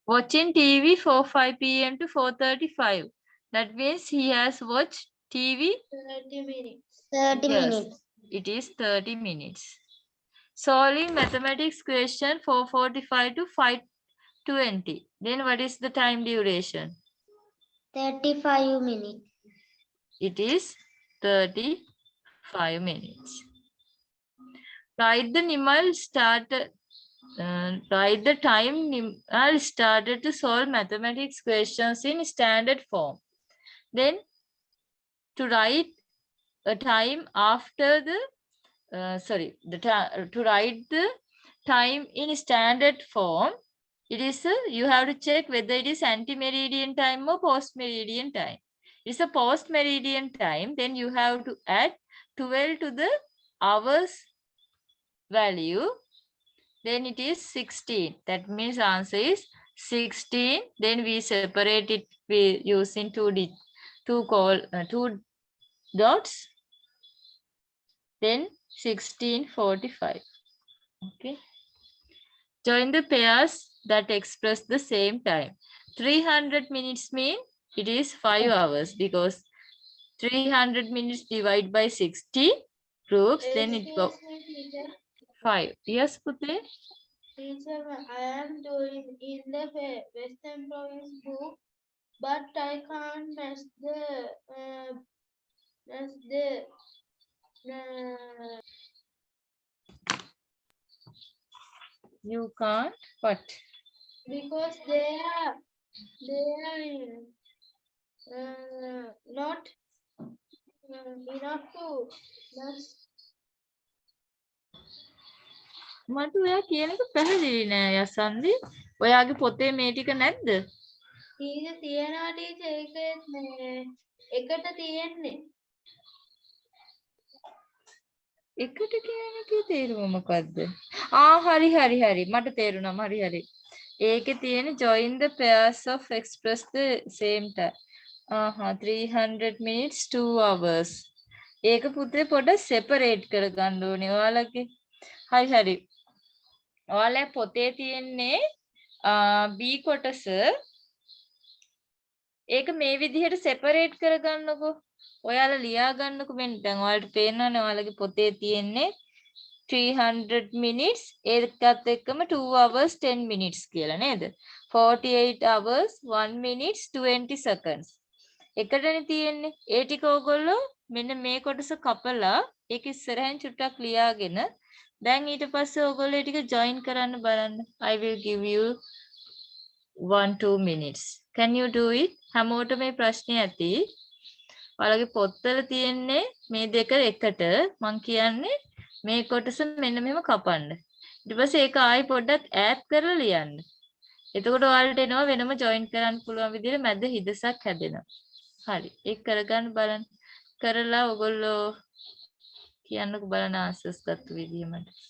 Watching TV 4:05 p.m. to 4:35. That means he has watched TV 30 minutes. 30 Yes, minutes. it is 30 minutes. Solving mathematics question 4:45 to 5:20. Then what is the time duration? 35 minutes. It is 35 minutes. Write the Nimal started. Write the time Nimal started to solve mathematics questions in standard form. Then to write a time after the to write the time in standard form, it is you have to check whether it is anti-meridian time or post-meridian time. It's a post-meridian time, then you have to add 12 to the hours value then it is 16. That means answer is 16. Then we separate it using two dots. Then 1645. Okay. Join the pairs that express the same time. 300 minutes mean it is 5 hours because 300 minutes divided by 60 proves then it goes Excuse me, teacher. 5. Yes, Pute? Teacher, I am doing in the Western Province book, but I can't match the You can't. What? because they are not enough to match. මට ඔයා කියන එක පැහැදිලි නෑ යසන්දි. ඔයාගේ පොතේ මේ ටික නැද්ද? ඊට තියනවා ටීචර් එකට තියෙන්නේ. එකට කියන එකේ තේරුම මොකද්ද? හරි. මට තේරුණා. හරි. ඒකේ තියෙන join the pairs of express the same time. 300 minutes 2 hours. ඒක පුතේ පොඩ්ඩක් separate කරගන්න ඕනේ ඔයාලගේ. හරි. ඔයාලා පොතේ තියෙන්නේ B කොටස ඒක මේ විදිහට separate කරගන්නකෝ. ඔයාලා ලියා ගන්නකෝ මෙන්න දැන් ඔයාලට පේනවනේ ඔයාලගේ පොතේ තියෙන්නේ 300 minutes ඒකත් එක්කම 2 hours 10 minutes කියලා නේද? 48 hours 1 minutes 20 seconds. එකටනේ තියෙන්නේ. ඒ ටික ඕගොල්ලෝ මෙන්න මේ කොටස කපලා ඒක ඉස්සරහින් චුට්ටක් ලියාගෙන දැන් ඊට පස්සේ ඕගොල්ලෝ ඒ ටික join කරන්න බලන්න. I will give you 1-2 minutes. Can you do it? හැමෝටම මේ ප්‍රශ්නේ ඇති. ඔයාලගේ පොත්වල තියෙන්නේ මේ දෙක එකට මං කියන්නේ මේ කොටස මෙන්න මෙහෙම කපන්න. ඊට පස්සේ ඒක ආයි පොඩ්ඩක් ඈඩ් කරලා ලියන්න. එතකොට ඔයාලට එනවා වෙනම join කරන්න පුළුවන් විදිහට මැද හිදසක් හැදෙනවා. හරි. ඒක කරගන්න බලන්න. කරලා ඔයගොල්ලෝ කියන්නකෝ බලන්න ආන්සර්ස් ගත්ත විදිහ මට.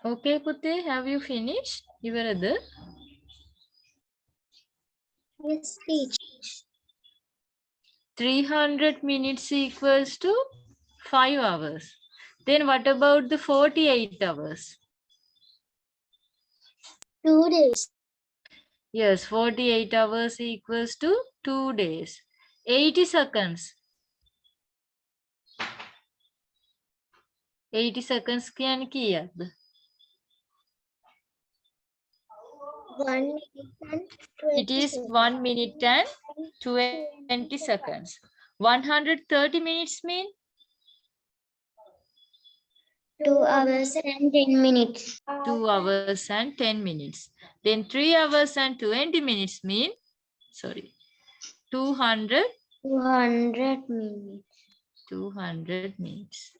Okay, Pute, have you finished your other? Yes, teacher. 300 minutes equals to 5 hours. Then what about the 48 hours? 2 days. Yes, 48 hours equals to 2 days. 80 seconds. 80 seconds කියන්නේ කීයක්ද? 1 minute and It 20 is seconds. 1 minute and 20 seconds. 130 minutes mean 2 hours and 10 minutes. 2 hours and 10 minutes. Then 3 hours and 20 minutes mean, sorry, 200 200 minutes. 200 minutes.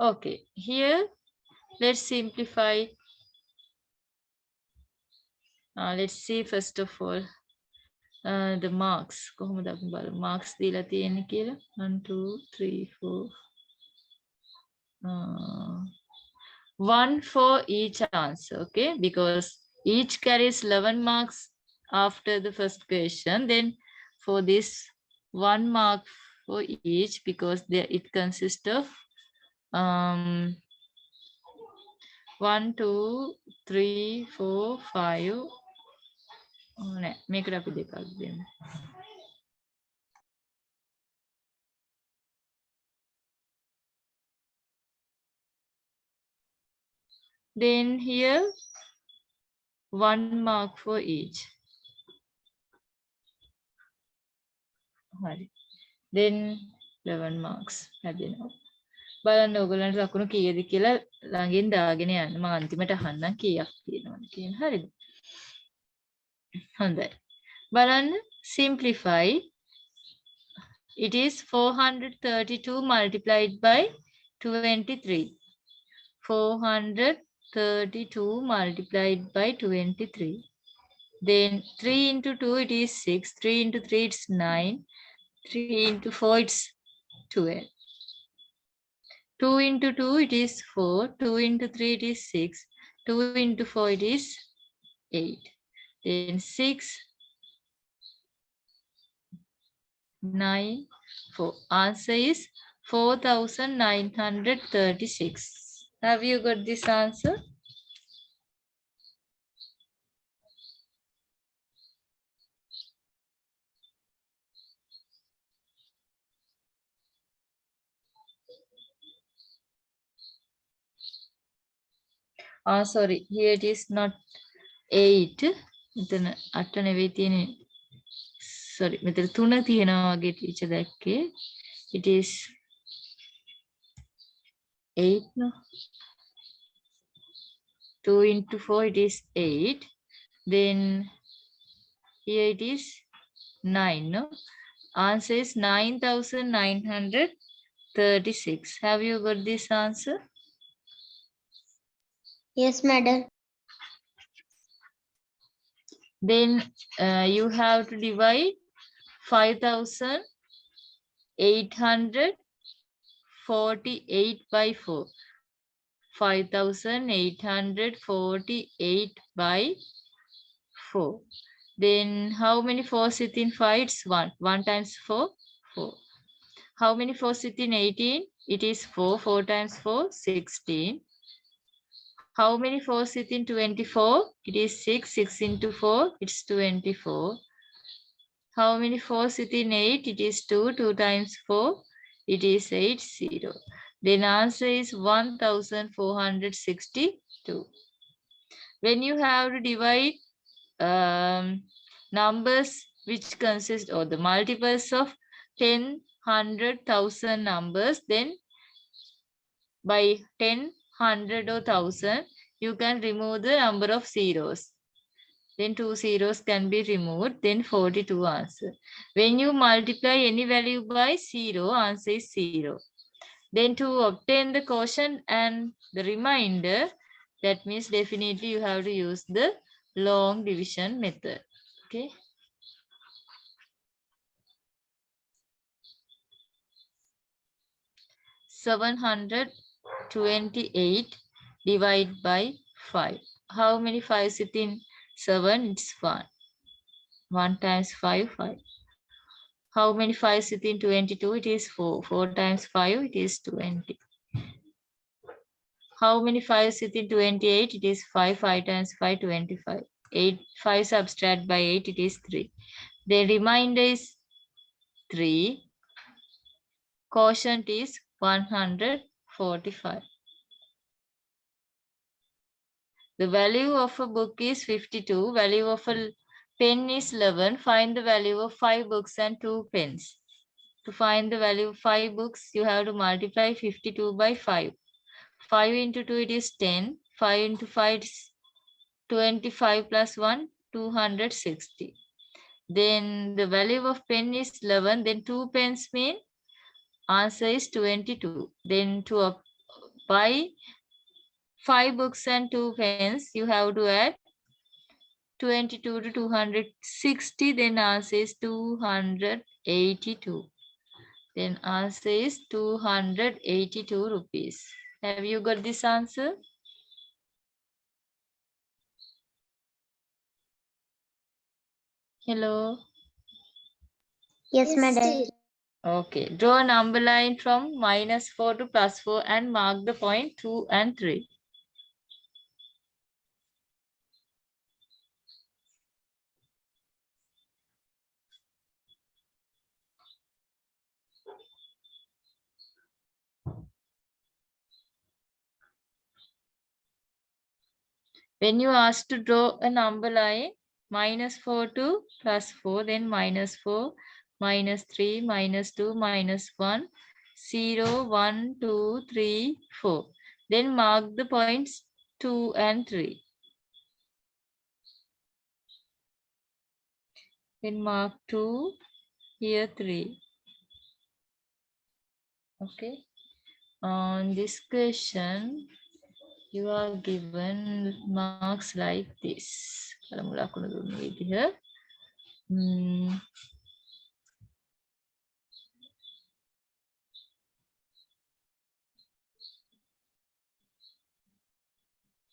Okay, here let's simplify. Let's see first of all the marks. කොහොමද අපි බලමු marks දීලා තියෙන්නේ කියලා. 1 2 3 4 1 for each answer, okay? Because each carries 11 marks after the first question. Then for this 1 mark for each, because it consists of 1 2 3 4 5 මේකට අපි දෙකක් දෙමු. Then here 1 mark for each. Then 11 marks. බලන්න ඔයගොල්ලන්ට ලකුණු කීයද කියලා ළඟින් දාගෙන යන්න. මම අන්තිමට අහන්නම් කීයක් තියෙනවද කියන. හරිද? හොඳයි. බලන්න simplify. It is 432 multiplied by 23. 432 multiplied by 23. Then 3 into 2 it is 6. 3 into 3 it's 9. 3 into 4 it's 12. 2 into 2 it is 4. 2 into 3 it is 6. 2 into 4 it is 8. Then 6, 9, 4. Answer is 4,936. Have you got this answer? Sorry, here it is not 8. මෙතන 8 නෙවෙයි තියෙන්නේ. Sorry, මෙතන 3 තියෙනවා වගේ teacher දැක්කේ. It is 8 no. 2 into 4 it is 8. Then here it is 9 no. Answer is 9,936. Have you got this answer? Yes, madam. Then you have to divide 5,848 by 4. 5,848 by 4. Then how many 4 sit in 5? It's 1. 1 times 4, 4. How many 4 sit in 18? It is 4. 4 times 4, 16. How many 4 sit in 24? It is 6. 6 into 4, it's 24. How many 4 sit in 8? It is 2. 2 times 4, it is 80. Then answer is 1,462. When you have to divide numbers which consist or the multiples of 10, 100, 1,000 numbers, then by 10, 100 or 1,000, you can remove the number of zeros. Then 2 zeros can be removed, then 42 answer. When you multiply any value by 0, answer is 0. Then to obtain the quotient and the remainder, that means definitely you have to use the long division method. Okay. 728 divided by 5. How many 5 sit in 7? It's 1. 1 times 5, 5. How many 5 sit in 22? It is 4. 4 times 5, it is 20. How many 5 sit in 28? It is 5. 5 times 5, 25. 8, 5 subtract by 8, it is 3. The remainder is 3. Quotient is 145. The value of a book is 52. Value of a pen is 11. Find the value of 5 books and 2 pens. To find the value of 5 books, you have to multiply 52 by 5. 5 into 2, it is 10. 5 into 5 is 25 plus 1, 260. Then the value of pen is 11. Then 2 pens mean answer is 22. Then to buy 5 books and 2 pens, you have to add 22 to 260. Then answer is 282. Then answer is 282 rupees. Have you got this answer? Hello. Yes, madam. Okay. Draw a number line from -4 to +4 and mark the point 2 and 3. When you ask to draw a number line, -4 to +4, then -4, -3, -2, -1, 0, 1, 2, 3, 4. Then mark the points 2 and 3. Then mark 2, here 3. Okay. On this question, you are given marks like this.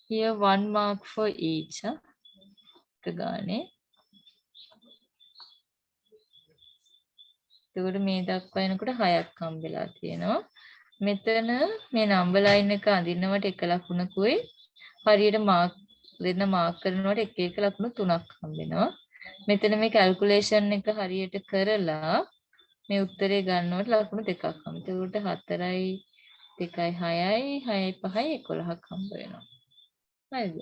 Here 1 mark for each. එතකොට මේ දක්වා එනකොට 6ක් හම්බෙලා තියෙනවා. මෙතන මේ number line එක අඳින්නවට එක ලකුණකුයි හරියට මාක් දෙන්න මාක් කරනකොට එක එක ලකුණු 3ක් හම්බෙනවා. මෙතන මේ කැල්කියුලේෂන් එක හරියට කරලා මේ උත්තරේ ගන්නකොට ලකුණු 2ක් හම්බෙනවා. එතකොට 4යි 2යි 6යි 6යි 5යි 11ක් හම්බ වෙනවා. හරිද?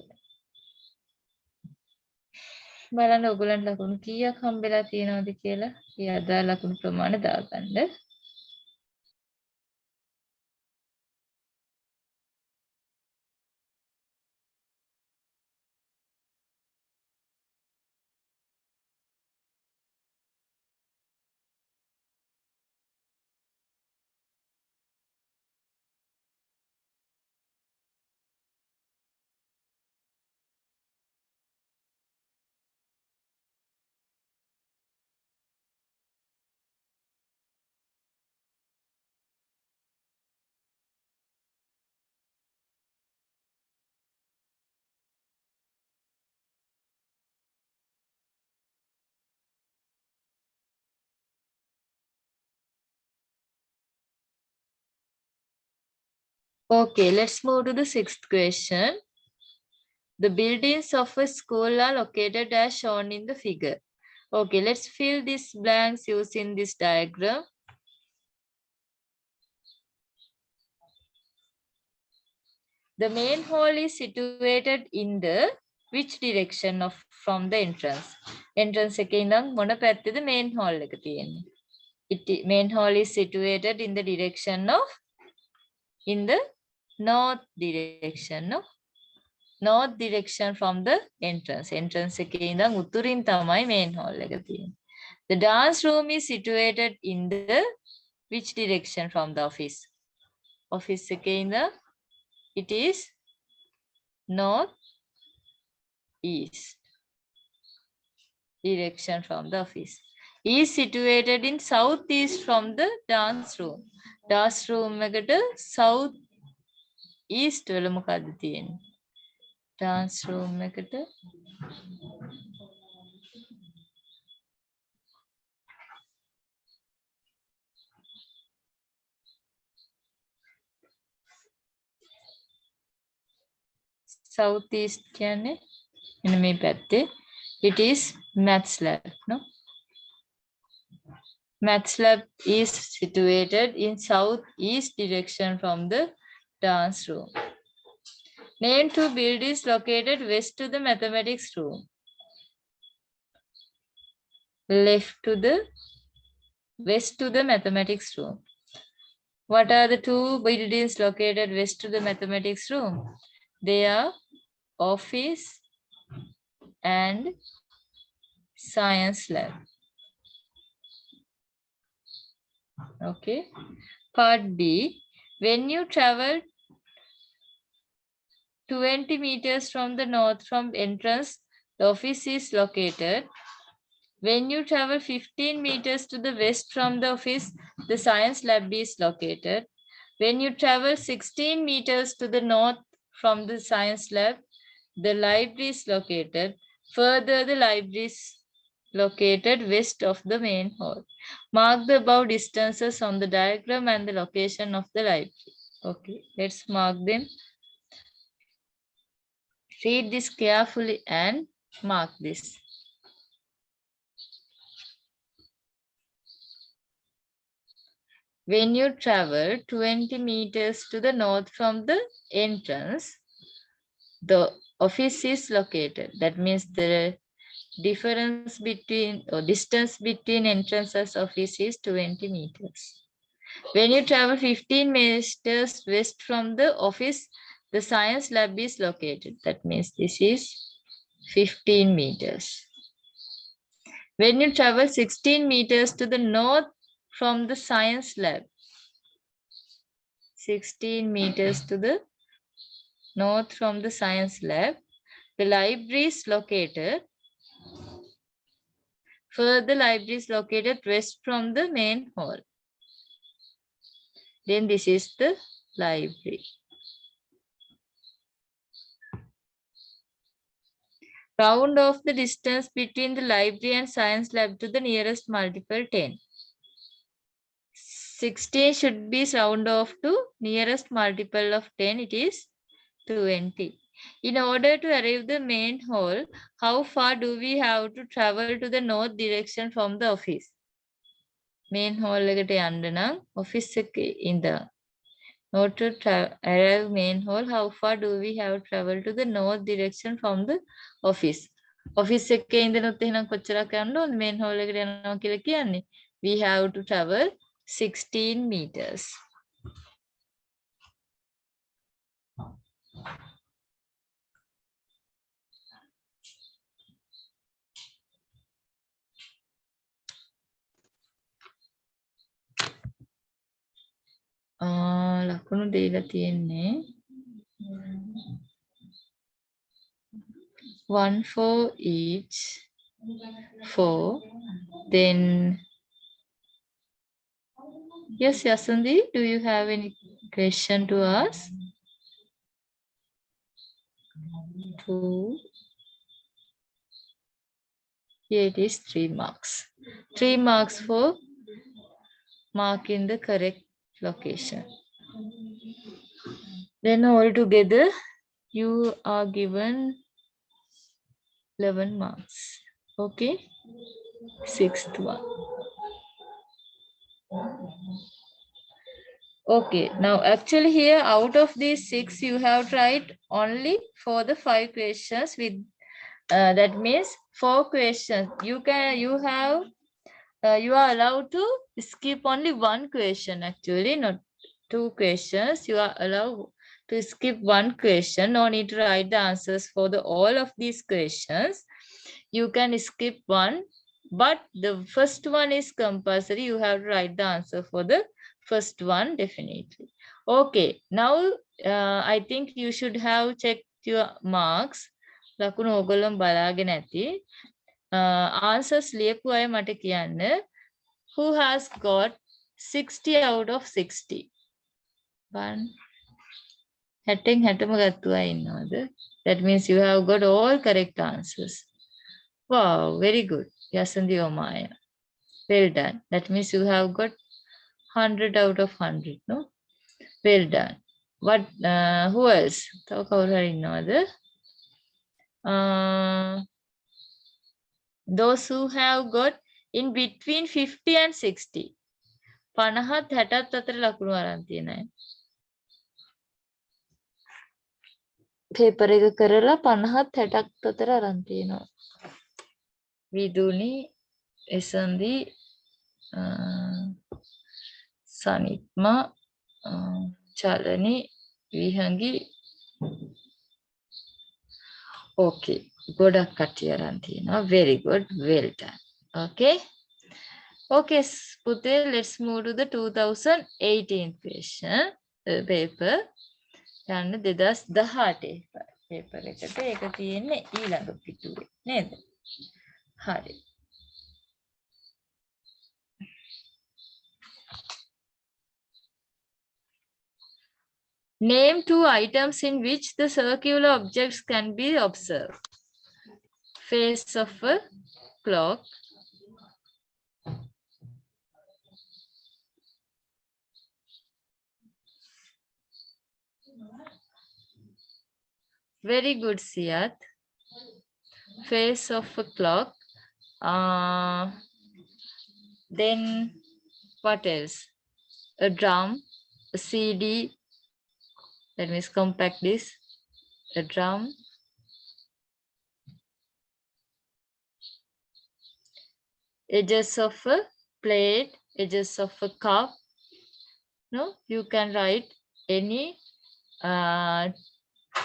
බලන්න ඔයගොල්ලන්ට ලකුණු කීයක් හම්බෙලා තියෙනවද කියලා. ඒ අදාළ ලකුණු ප්‍රමාණය දාගන්න. Okay, let's move to the 6th question. The buildings of a school are located as shown in the figure. Okay, let's fill these blanks using this diagram. The main hall is situated in the which direction of from the entrance? Entrance එකේ ඉඳන් මොන පැත්තේද main hall එක තියෙන්නේ? Main hall is situated in the direction of in the north direction, no? North direction from the entrance. Entrance එකේ ඉඳන් උතුරින් තමයි main hall එක තියෙන්නේ. The dance room is situated in the which direction from the office? Office එකේ ඉඳන් it is north east direction from the office. Is situated in southeast from the dance room. Dance room එකට south east වල මොකද්ද තියෙන්නේ? Dance room එකට south east කියන්නේ මෙන්න මේ පැත්තේ. It is maths lab, no? Maths lab is situated in southeast direction from the dance room. Name two buildings located west to the mathematics room. Left to the west to the mathematics room. What are the two buildings located west to the mathematics room? They are office and science lab. Okay. Part B. When you travel 20 meters from the north from entrance, the office is located. When you travel 15 meters to the west from the office, the science lab is located. When you travel 16 meters to the north from the science lab, the library is located. Further, the library is located west of the main hall. Mark the above distances on the diagram and the location of the library. Okay, let's mark them. Read this carefully and mark this. When you travel 20 meters to the north from the entrance, the office is located. That means the difference between or distance between entrances office is 20 meters. When you travel 15 meters west from the office, the science lab is located. That means this is 15 meters. When you travel 16 meters to the north from the science lab, 16 meters to the north from the science lab, the library is located. Further, the library is located west from the main hall. Then this is the library. Round off the distance between the library and science lab to the nearest multiple 10. 16 should be round off to nearest multiple of 10. It is 20. In order to arrive the main hall, how far do we have to travel to the north direction from the office? Main hall එකට යන්න නම් office එකේ ඉඳලා. In order to arrive main hall, how far do we have to travel to the north direction from the office? Office එකේ ඉඳනොත් එහෙනම් කොච්චරක් යන්න ඕනේ main hall එකට යනවා කියලා කියන්නේ? We have to travel 16 meters. ලකුණු දීලා තියෙන්නේ 1 for each 4. Then yes, Yasandi, do you have any question to ask? 2. Here it is 3 marks. 3 marks for marking the correct location. Then altogether you are given 11 marks. Okay, 6th one. Okay, now actually here out of these 6 you have tried only for the 5 questions with that means 4 questions. You are allowed to skip only 1 question actually, not 2 questions. You are allowed to skip 1 question. No need to write the answers for the all of these questions. You can skip 1, but the first one is compulsory. You have to write the answer for the first one definitely. Okay, now I think you should have checked your marks. ලකුණු ඕගොල්ලෝ බලාගෙන ඇති. Answers ලියපු අය මට කියන්න. Who has got 60 out of 60. 1. That means you have got all correct answers. Wow, very good. 𝐿 Maya. Well done. That means you have got 100 out of 100. No? Well done. What? Who else? Those who have got in between 50 and 60. 50ත් 60ත් අතර ලකුණු අරන් තියෙන අය. Paper එක කරලා 50ත් 60ත් අතර අරන් තියෙනවා. විදුනි එසන්දි සනිත්මා චලනි විහංගි okay ගොඩක් කට්ටිය අරන් තියෙනවා. very good, well done. Okay. Okay, Pute, let's move to the 2018 question paper. යන්න 2018 paper එකට ඒක තියෙන්නේ ඊළඟ පිටුවේ නේද? හරි. Name 2 items in which the circular objects can be observed. Face of a clock. Very good, Siat. Face of a clock. Then what else? A drum, a CD. That means compact disc. A drum. Edges of a plate. Edges of a cup. No, you can write any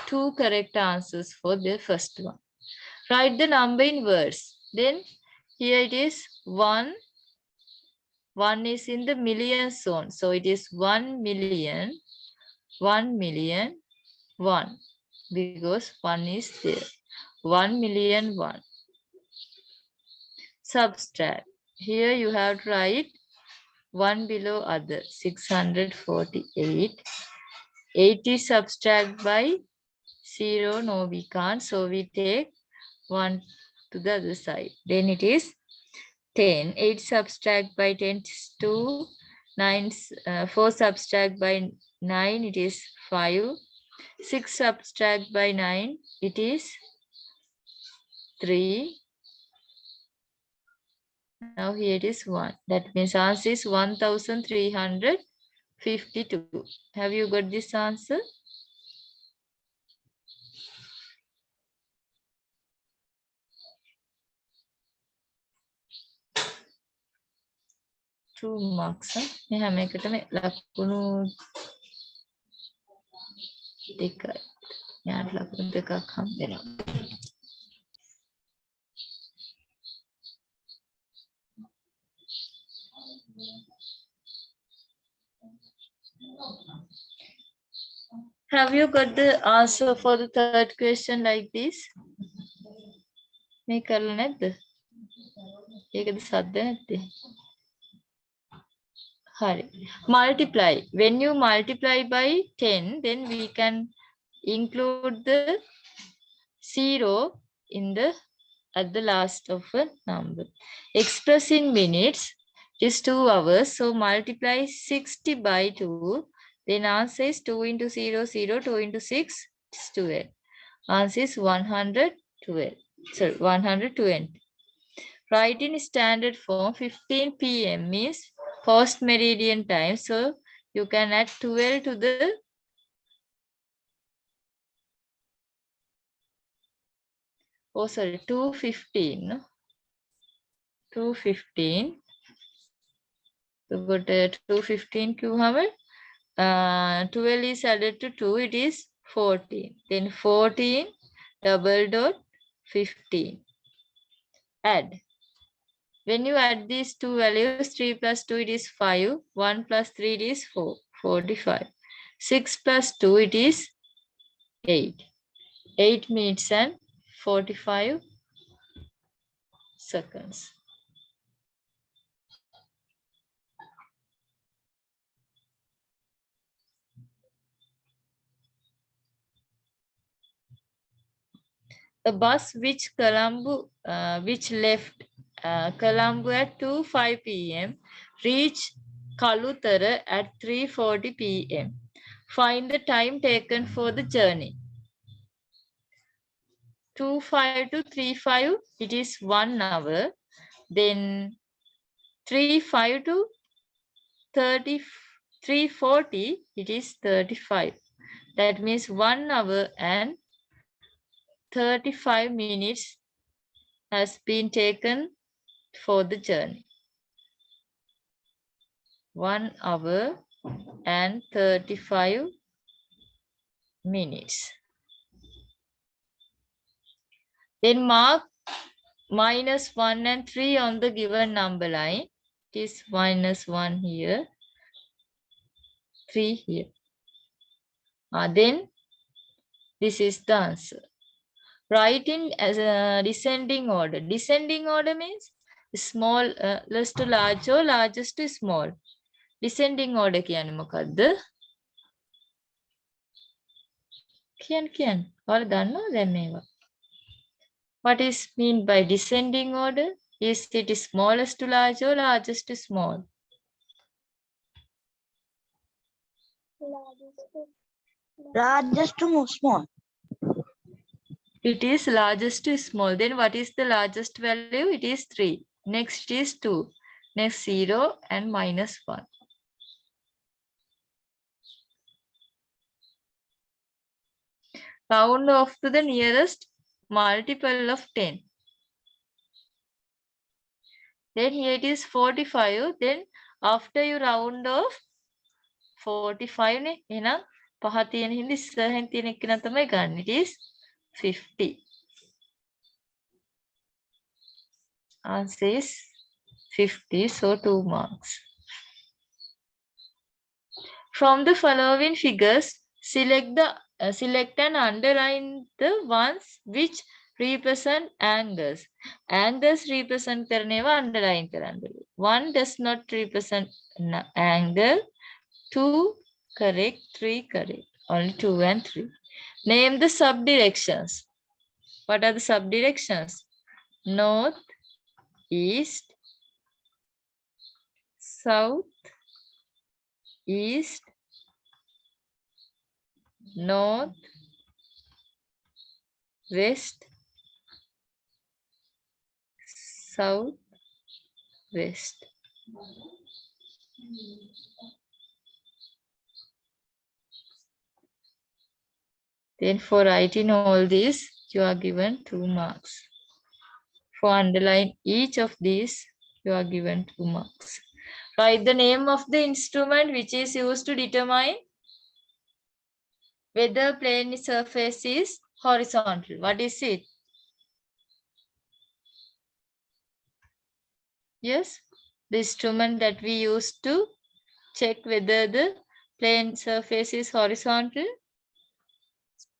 2 correct answers for the first one. Write the number in words. Then here it is 1. 1 is in the million zone. So it is 1 million, 1 million, 1. Because 1 is there. 1 million, 1. Subtract. Here you have to write 1 below other. 648. 80 subtract by 0. No, we can't. So we take 1 to the other side. Then it is 10. 8 subtract by 10 is 2. 9, 4 subtract by 9, it is 5. 6 subtract by 9, it is 3. Now here it is 1. That means answer is 1352. Have you got this answer? Two marks. මේ හැම එකටම ලකුණු දෙකයි. යාට ලකුණු දෙකක් හම් වෙනවා. Have you got the answer for the third question like this? මේ කරලා නැද්ද? ඒකද සද්ද නැත්තේ? Hari. Multiply. When you multiply by 10, then we can include the 0 in the at the last of a number. Express in minutes is 2 hours. So multiply 60 by 2. Then answer is 2 into 0, 0, 2 into 6 is 12. Answer is 112. Sorry, 120. Write in standard form 15 p.m. means post meridian time. So you can add 12 to the oh sorry 215. No? 215. So got 215 q 12 is added to 2, it is 14. Then 14 double dot 15. Add. When you add these two values, 3 plus 2, it is 5. 1 plus 3, it is 4. 45. 6 plus 2, it is 8. 8 minutes and 45 seconds. a bus which left Colombo at 2:05 p.m. reached Kalutara at 3:40 p.m. Find the time taken for the journey. 2:05 to 3:05, it is 1 hour. Then 3:05 to 3:40, it is 35. That means 1 hour and 35 minutes has been taken for the journey. 1 hour and 35 minutes. Then mark -1 and 3 on the given number line. It is -1 here, 3 here. Then this is the answer. Write in as a descending order. Descending order means small, less to large or largest to small. Descending order කියන්නේ මොකද්ද? කියන්න. ඔයාලා දන්නවද දැන් මේවා? What is mean by descending order? Is it smallest to large or largest to small? Largest to small. It is largest to small. Then what is the largest value? It is 3. Next is 2. Next 0 and -1. Round off to the nearest multiple of 10. Then here it is 45. Then after you round off 45 නේ. එහෙනම් පහ තියෙන හින්දා ඉස්සරහින් තියෙන එක නම් තමයි ගන්න. It is 50. Answer is 50, so 2 marks. From the following figures, select and underline the ones which represent angles. Angles represent කරනේවා underline කරන්න. 1 does not represent angle. 2 correct, 3 correct. Only 2 and 3. Name the subdirections. What are the subdirections? North, east, south, east, north, west, south, west. Then for writing all these, you are given 2 marks. For underline each of these, you are given 2 marks. Write the name of the instrument which is used to determine whether plane surface is horizontal. What is it? Yes, the instrument that we use to check whether the plane surface is horizontal.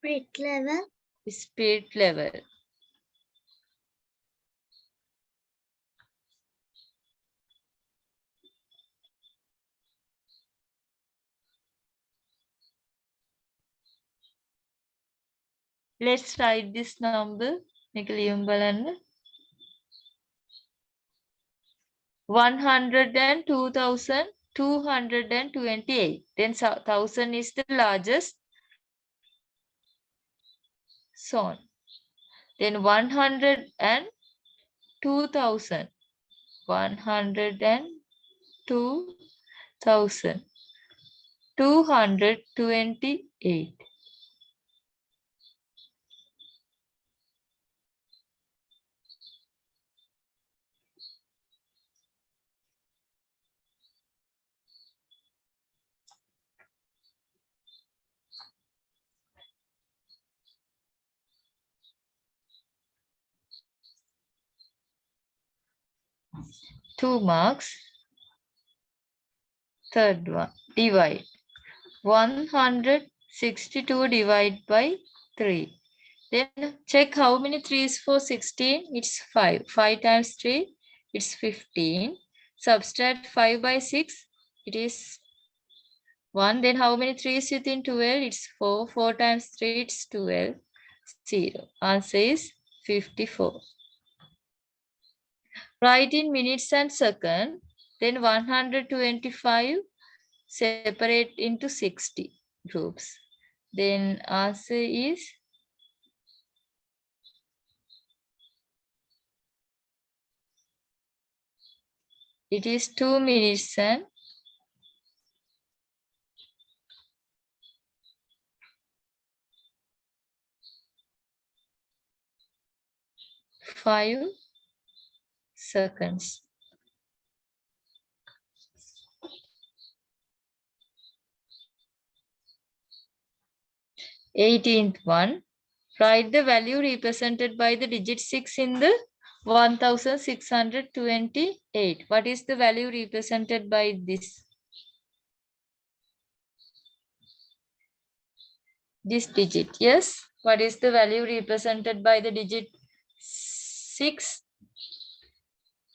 Spirit level. Spirit level. Let's write this number. මේක ලියමු බලන්න. 102,228. Then 1000 is the largest zone. Then 102,000. 102,228. Two marks. Third one, divide. 162 divided by 3. Then check how many 3s for 16. It's 5. 5 times 3, it's 15. Subtract 5 by 6, it is 1. Then how many 3s within 12? It's 4. 4 times 3, it's 12. 0. Answer is 54. Write in minutes and seconds. Then 125 separate into 60 groups. Then answer is it is 2 minutes and 5 seconds. 18th one. Write the value represented by the digit 6 in the 1628. What is the value represented by this? This digit, yes. What is the value represented by the digit 6?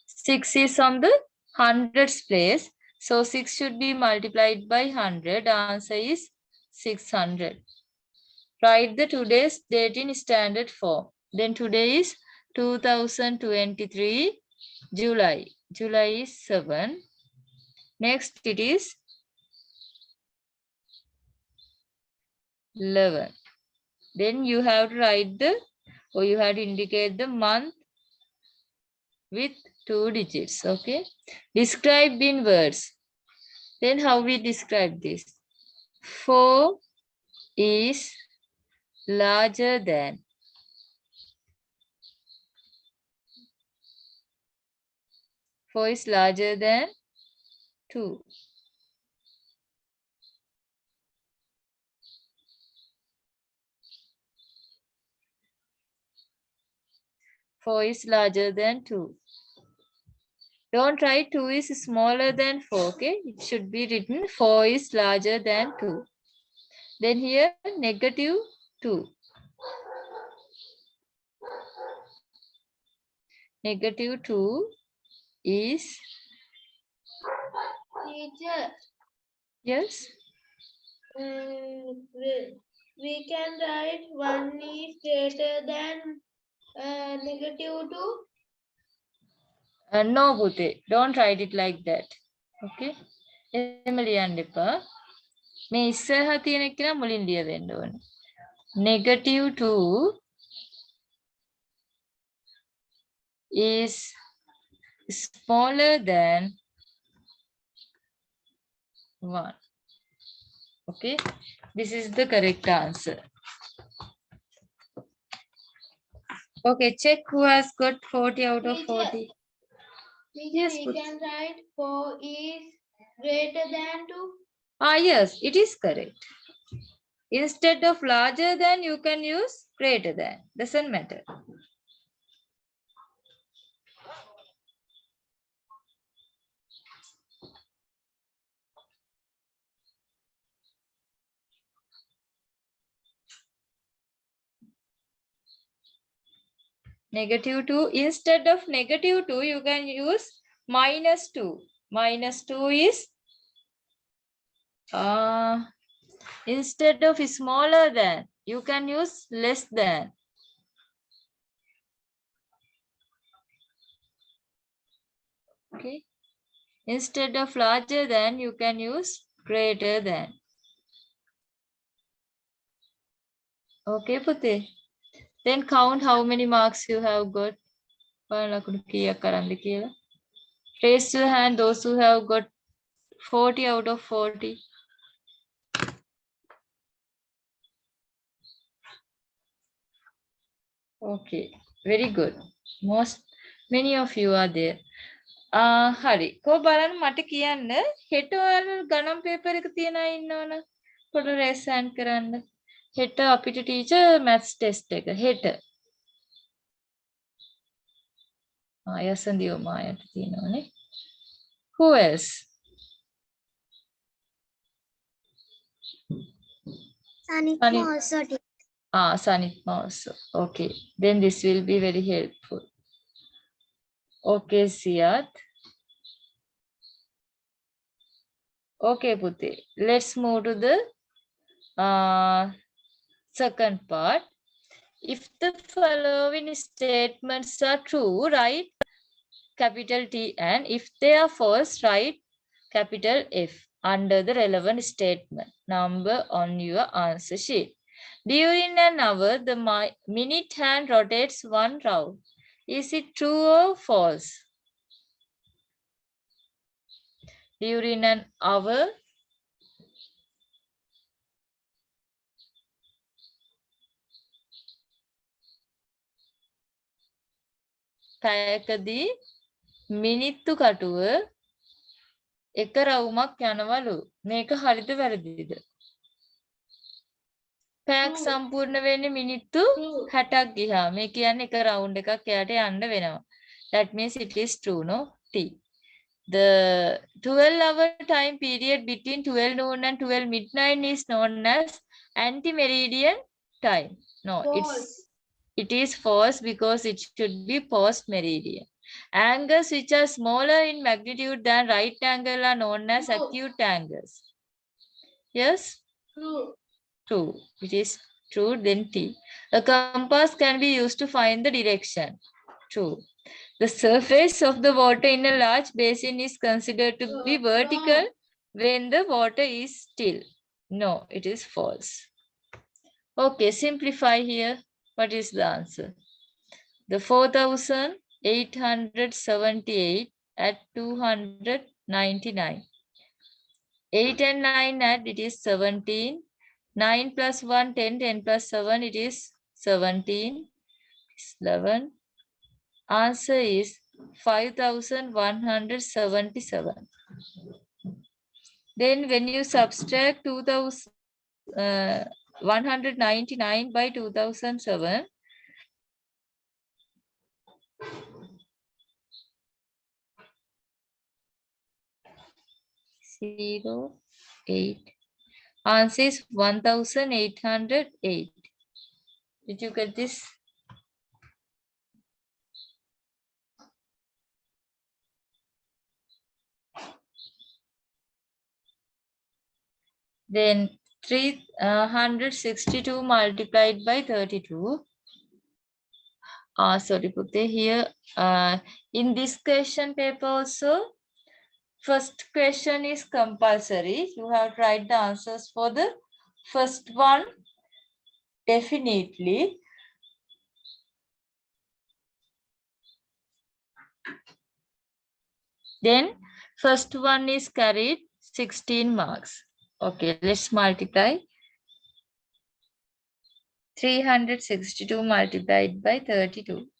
6 is on the hundreds place. So 6 should be multiplied by 100. Answer is 600. Write the today's date in standard form. Then today is 2023 July. July is 7. Next it is 11. Then you have to write you have to indicate the month with 2 digits. Okay. Describe in words. Then how we describe this? 4 is larger than. 4 is larger than 2. 4 is larger than 2. Don't write 2 is smaller than 4, okay? It should be written 4 is larger than 2. Then here, negative 2. Negative 2 is... Teacher, Yes? we can write 1 is greater than negative 2. No, Bhute. Don't write it like that. Okay? Emily and Depa. මේ ඉස්සරහා තියෙන එක නම් මුලින් ලියවෙන්න ඕනේ. Negative 2 is smaller than 1. Okay, this is the correct answer. Okay, check who has got 40 out of 40. Yes, we can write 4 is greater than 2. Ah, yes, it is correct. Instead of larger than, you can use greater than. Doesn't matter. Negative 2. Instead of negative 2, you can use minus 2. Minus 2 is instead of smaller than, you can use less than. Okay. Instead of larger than, you can use greater than. Okay, Pute. Then count how many marks you have got. Raise your hand those who have got 40 out of 40. Okay, very good. Many of you are there. හරි. කො බලන්න මට කියන්න හෙට ඔයාලා ගණන් paper එක තියන අය ඉන්නවනේ. පොඩ රේස් හෑන්ඩ් කරන්න. හෙට අපිට ටීචර් මැත්ස් ටෙස්ට් එක හෙට. යසන්දියෝ මායට තියෙනවනේ. Who else? Sanitma also. Sanitma also. Okay, then this will be very helpful. Okay, Siyat. Okay, Puti. Let's move to the second part. If the following statements are true, write capital T, and if they are false, write capital F under the relevant statement number on your answer sheet. During an hour, the minute hand rotates one round. Is it true or false? During an hour, පැයකදී මිනිත්තු කටුව එක රවුමක් යනවලු. මේක හරිද වැරදිද? පැයක් සම්පූර්ණ වෙන්නේ මිනිත්තු 60ක් ගියා. මේ කියන්නේ එක රවුන්ඩ් එකක් එයාට යන්න වෙනවා. That means it is true, no? T. The 12-hour time period between 12 noon and 12 midnight is known as anti-meridian time. No, it is false because it should be post-meridian. Angles which are smaller in magnitude than right angle are known as acute angles. Yes? True. True. It is true, then T. A compass can be used to find the direction. True. The surface of the water in a large basin is considered to be vertical when the water is still. No, it is false. Okay, simplify here. What is the answer? The 4,878 at 299. 8 and 9 add, it is 17. 9 plus 1, 10, 10 plus 7, it is 17. It's 11. Answer is 5,177. Then when you subtract 2,199 by 2007, 08. Answer is 1,808. Did you get this? Then 362 multiplied by 32. Sorry, Pute, here in this question paper also, first question is compulsory. You have to write the answers for the first one definitely. Then first one is carried 16 marks. Okay, let's multiply. 362 multiplied by 32.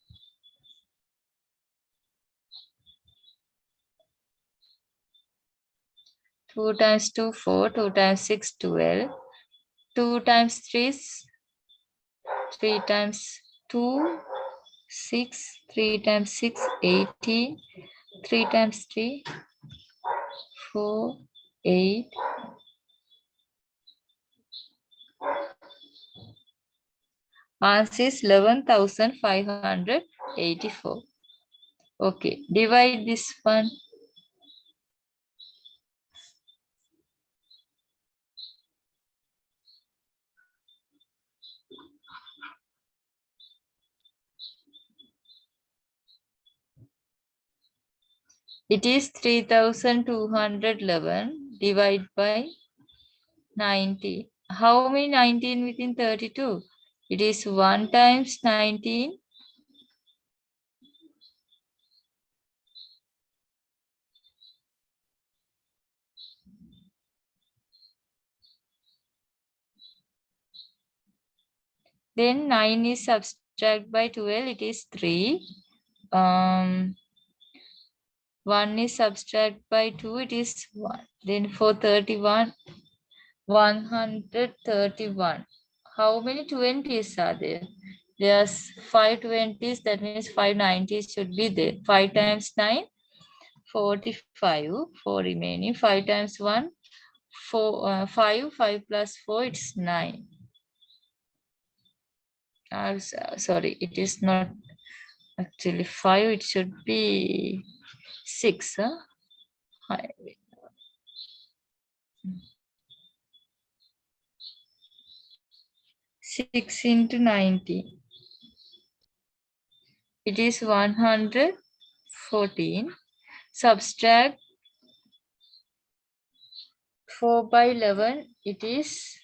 2 times 2, 4. 2 times 6, 12. 2 times 3, 3 times 2, 6. 3 times 6, 18. 3 times 3, 4, 8. Answer is 11,584. Okay, divide this one. It is 3,211 divided by 90. How many 19 within 32? It is 1 times 19. Then 9 is subtracted by 12. It is 3. 1 is subtracted by 2. It is 1. Then for 31, 131. How many 20s are there? There's 5 20s. That means 5 90s should be there. 5 times 9, 45. 4 remaining. 5 times 1, 4. 5. 5 plus 4, it's 9. Sorry, it is not actually 5. It should be 6. 6 into 90. it is 114. Subtract 4 by 11, it is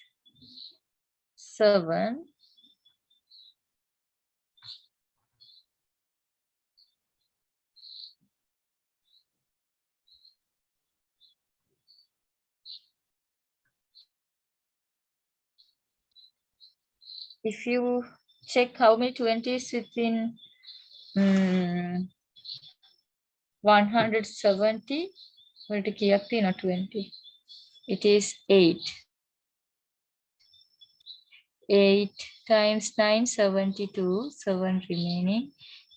7. If you check how many 20s within 170, what is 20? It is 8. 8 times 9, 72, 7 remaining.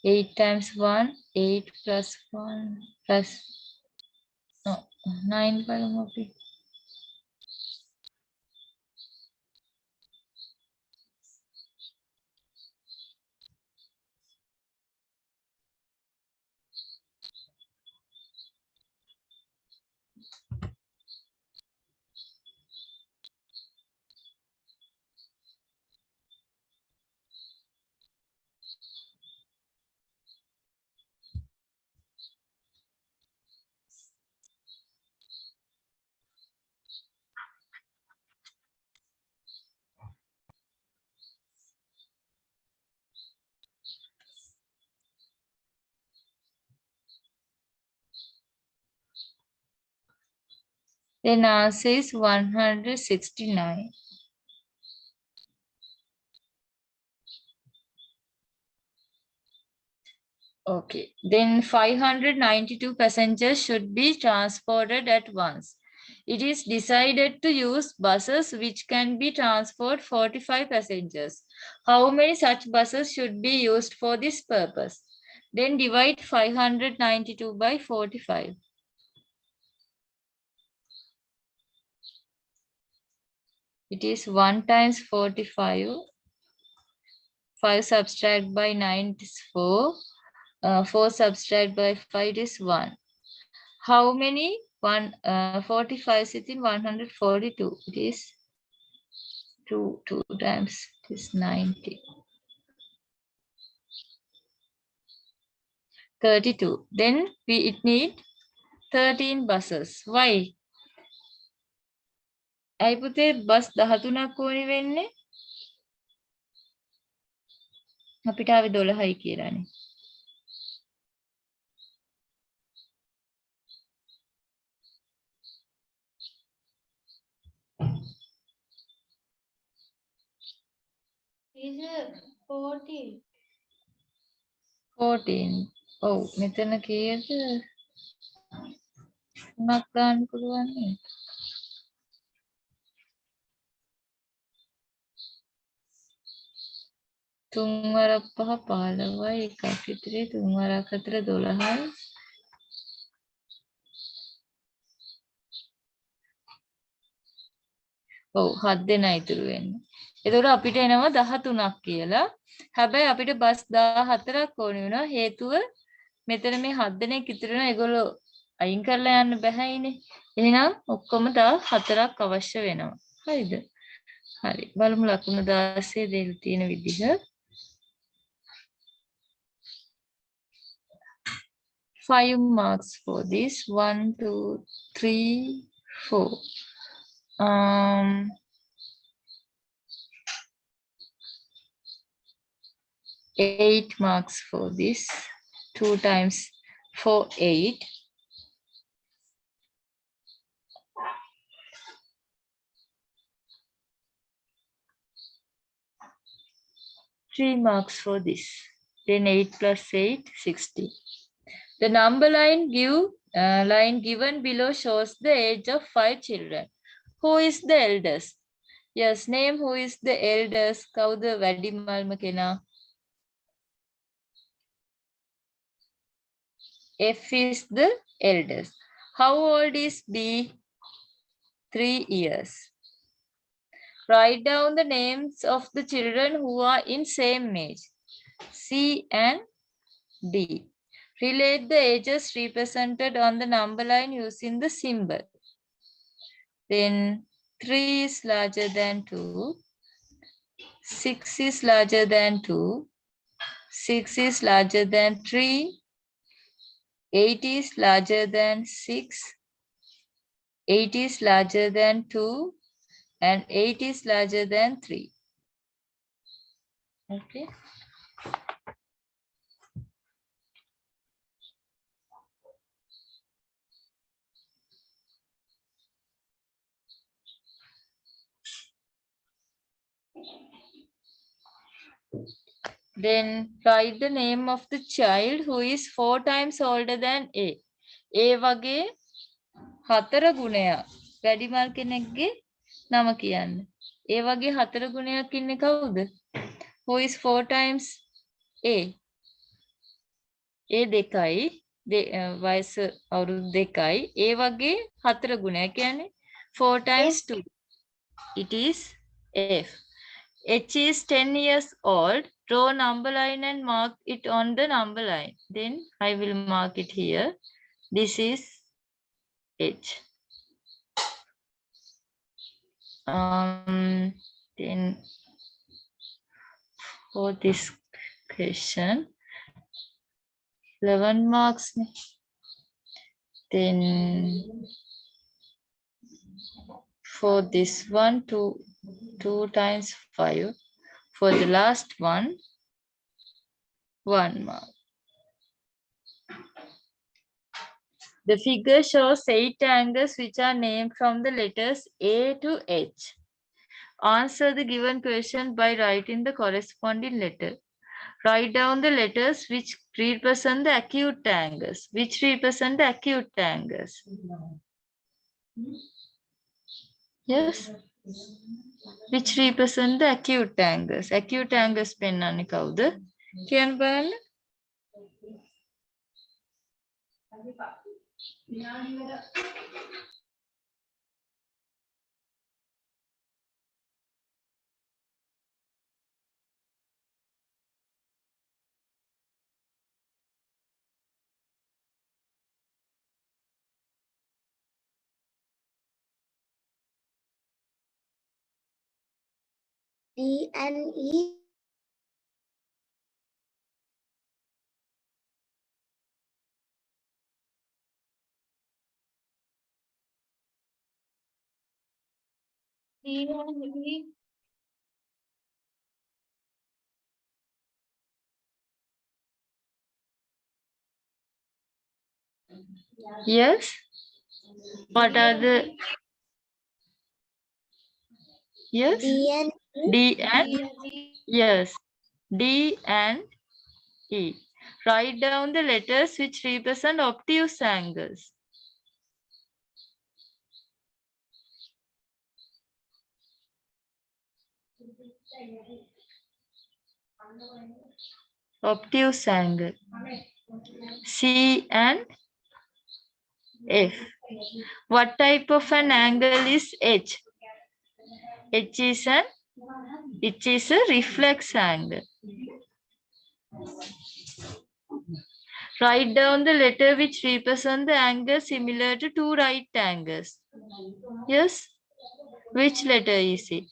8 times 1, 8 plus 1 plus, no, 9 by 1. Then answer is 169. Okay, then 592 passengers should be transported at once. It is decided to use buses which can be transport 45 passengers. How many such buses should be used for this purpose? Then divide 592 by 45. It is 1 times 45. 5 subtract by 9 is 4. 4 subtract by 5 is 1. How many? 45 is in 142. It is 2 times it is 90. 32. Then it need 13 buses. Why? I put a bus 13ක් ඕනි වෙන්නේ. අපිට ආවේ 12යි කියලානේ. Teacher, 14. 14. ඔව් මෙතන කීයද? 3ක් දාන්න පුළුවන් නේ. 3 වරක් 5 15යි එකක් ඉතිරි 3 වරක් 4 12යි. ඔව් 7 දෙනා ඉතුරු වෙන්නේ. එතකොට අපිට එනවා 13ක් කියලා. හැබැයි අපිට බස් 14ක් ඕන වෙනවා. හේතුව මෙතන මේ 7 දෙනෙක් ඉතුරු වෙනවා. ඒගොල්ලෝ අයින් කරලා යන්න බෑයිනේ. එහෙනම් ඔක්කොම 14ක් අවශ්‍ය වෙනවා. හරිද? හරි. බලමු ලකුණු 16 දෙල් තියෙන විදිහ. 5 marks for this. 1, 2, 3, 4. 8 marks for this. 2 times 4, 8. 3 marks for this. Then 8 plus 8, 60. The number line given below shows the age of 5 children. Who is the eldest? Yes, name who is the eldest. කවුද වැඩිමල්ම කෙනා? F is the eldest. How old is B? 3 years. Write down the names of the children who are in same age. C and D. Relate the ages represented on the number line using the symbol. Then 3 is larger than 2. 6 is larger than 2. 6 is larger than 3. 8 is larger than 6. 8 is larger than 2. And 8 is larger than 3. Okay. Then write the name of the child who is 4 times older than A. A වගේ 4 ගුණයක්. වැඩිමල් කෙනෙක්ගේ නම කියන්න. ඒ වගේ 4 ගුණයක් ඉන්නේ කවුද? Who is 4 times A? A දෙකයි වයස අවුරුදු දෙකයි. ඒ වගේ 4 ගුණයක් කියන්නේ 4 times 2. It is F. H is 10 years old. Draw number line and mark it on the number line. Then I will mark it here. This is H. Then for this question, 11 marks. Then for this one, 2 times 5. For the last one, 1 mark. The figure shows 8 angles which are named from the letters A to H. Answer the given question by writing the corresponding letter. Write down the letters which represent the acute angles. Which represent the acute angles? Yes? Which represent the acute angles? Acute angles පෙන්වන්නේ කවුද? කියන්න බලන්න. D and E. D and E. Yes? What are the... Yes? D and E. D and... D and E. Yes. D and E. Write down the letters which represent obtuse angles. Obtuse angle. C and F. What type of an angle is H? H is a reflex angle. Write down the letter which represent the angle similar to two right angles. Yes? Which letter is it?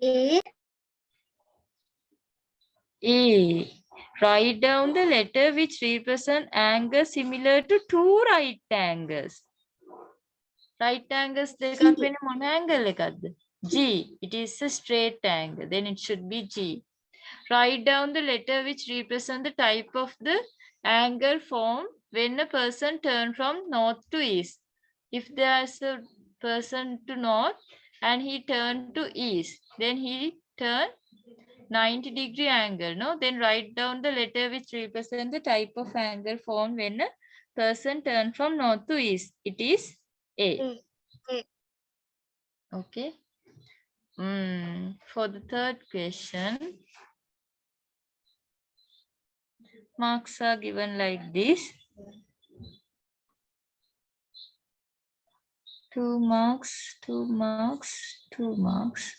A. A. Write down the letter which represent angle similar to two right angles. Right angles දෙකක් වෙන මොන angle එකක්ද? G. It is a straight angle. Then it should be G. Write down the letter which represent the type of the angle formed when a person turns from north to east. If there's a person to north and he turned to east, then he turn 90-degree angle, no? Then write down the letter which represent the type of angle formed when a person turns from north to east. It is A. Okay. For the third question, marks are given like this. 2 marks, 2 marks, 2 marks.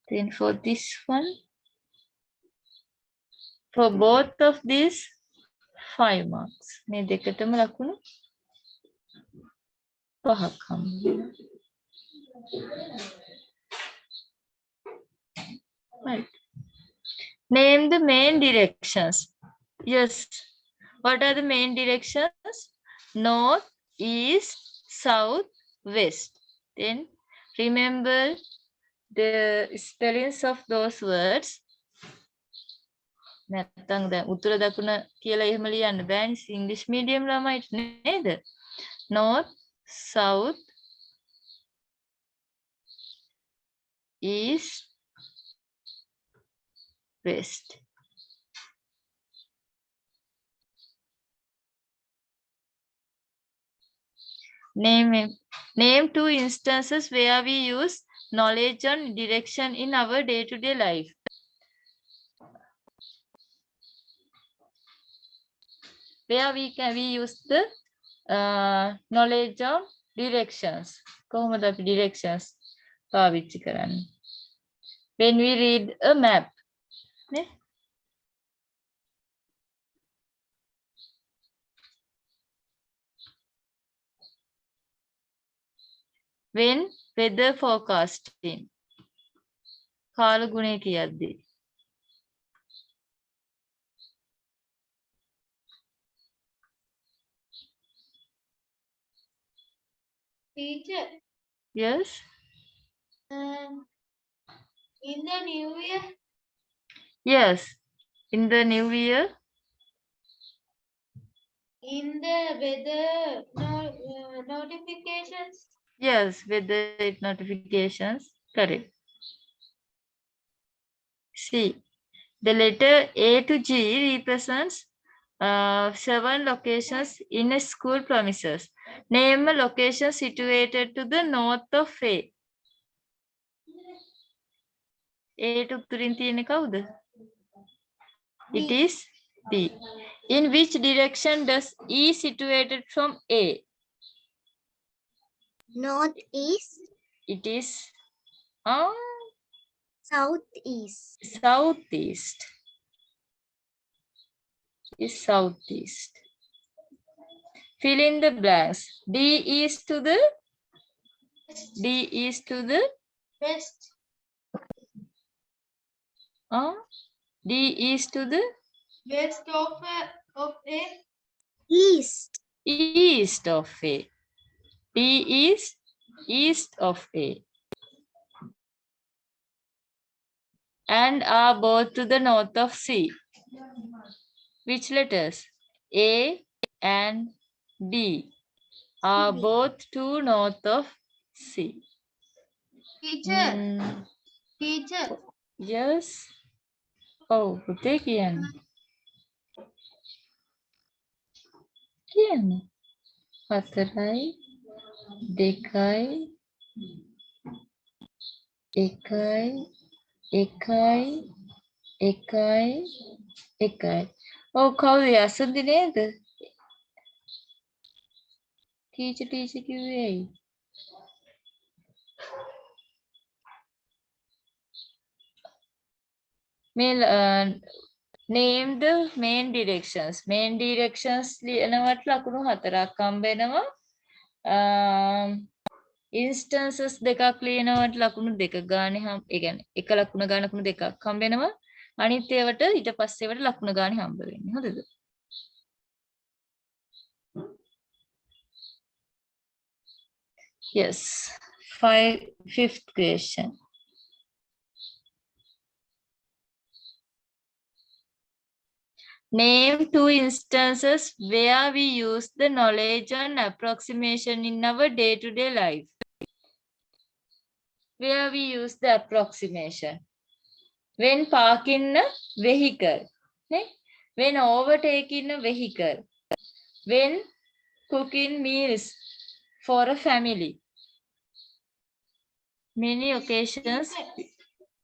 Then for this one, for both of these, 5 marks. මේ දෙකටම ලකුණු 5ක් හම්බ වෙනවා. Right. Name the main directions. Yes. What are the main directions? North, east, south, west. Then remember the spellings of those words. නැත්තම් දැන් උතුර දකුණ කියලා එහෙම ලියන්න බෑනේ ඉංග්‍රීසි මීඩියම් ළමයිට නේද? North, south, east, west. Name 2 instances where we use knowledge on direction in our day-to-day life. Where we use the knowledge of directions. කොහොමද අපි directions පාවිච්චි කරන්නේ? When we read a map. නේ? When weather forecasting. කාල ගුණය කියද්දී. Teacher, Yes. in the new year, Yes. In the new year. in the weather notifications, Yes. Weather notifications. Correct. See. The letter A to G represents 7 locations in a school premises. Name a location situated to the north of A. A to උතුරින් තියෙන්නේ කවුද? It is B. In which direction does E situated from A? Northeast, It is southeast. southeast. Is southeast. Fill in the blanks. D is to the west, D is to the west of A, East, east of A. D is east of A. And are both to the north of C. Which letters? A and B are both to north of C. teacher, teacher, Yes. Oh, පුතේ කියන්න. කියන්න. 4යි 2යි 1යි 1යි 1යි 1යි. ඔව් කවුද යසුදි නේද? Teacher කිව්වේ ඇයි? Name the main directions. Main directions ලියනවට ලකුණු 4ක් හම්බ වෙනවා. Instances දෙකක් ලියනවට ලකුණු 2 ගානේ ඒ කියන්නේ එක ලකුණ ගාන ලකුණු 2ක් හම්බ වෙනවා. අනිත් ඒවට ඊට පස්සේ ඒවට ලකුණු ගානේ හම්බ වෙන්නේ. හරිද? Yes. 5th question. Name 2 instances where we use the knowledge and approximation in our day-to-day life. Where we use the approximation. When parking a vehicle. When overtaking a vehicle. When cooking meals for a family. Many occasions.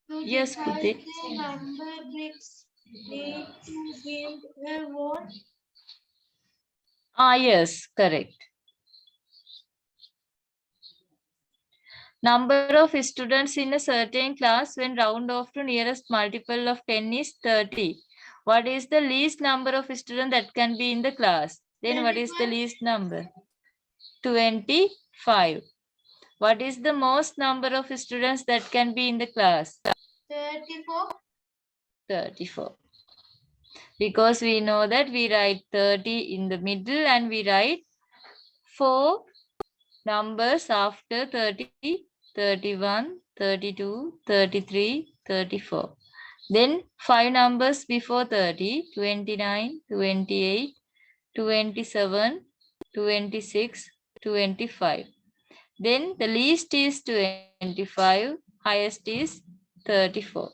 Yes, Puti. number bricks need to build a wall. Yes, correct. Number of students in a certain class when round off to nearest multiple of 10 is 30. What is the least number of students that can be in the class? Then what is the 25. least number? 25. What is the most number of students that can be in the class? 34. 34. Because we know that we write 30 in the middle and we write 4 numbers after 30, 31, 32, 33, 34. Then 5 numbers before 30, 29, 28, 27, 26, 25. Then the least is 25, highest is 34.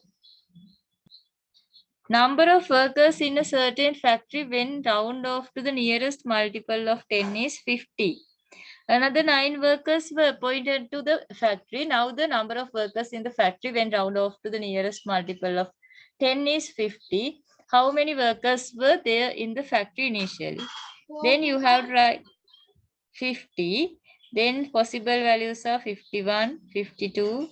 Number of workers in a certain factory when round off to the nearest multiple of 10 is 50. Another 9 workers were appointed to the factory. Now the number of workers in the factory when round off to the nearest multiple of 10 is 50. How many workers were there in the factory initially? Then you have to write 50. Then possible values are 51, 52,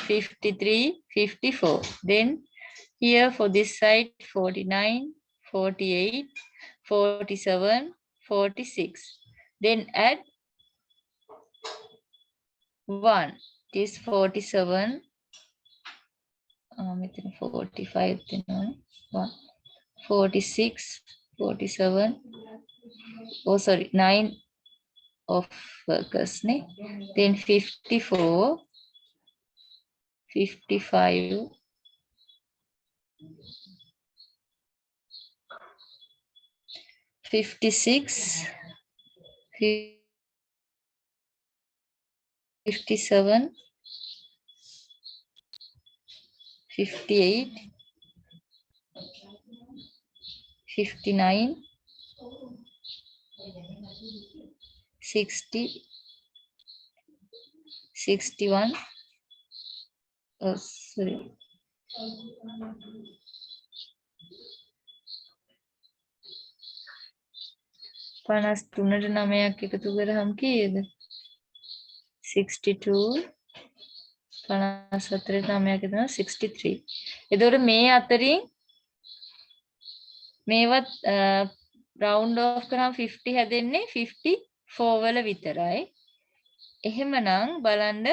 53, 54. Then here for this side 49, 48, 47, 46. Then add 1. It is 47. 45. 1. 46, 47. Oh, sorry, 9 of workers. Ne? Then 54, 55, 56, 57, 58, 59, 60, 61. Oh, sorry. Panas තුනට 9ක් එකතු කරාම කීයද? 62 54ට 9ක් එතන 63. එතකොට මේ අතරින් මේවත් round off කරාම 50 හැදෙන්නේ 54 වල විතරයි. එහෙමනම් බලන්න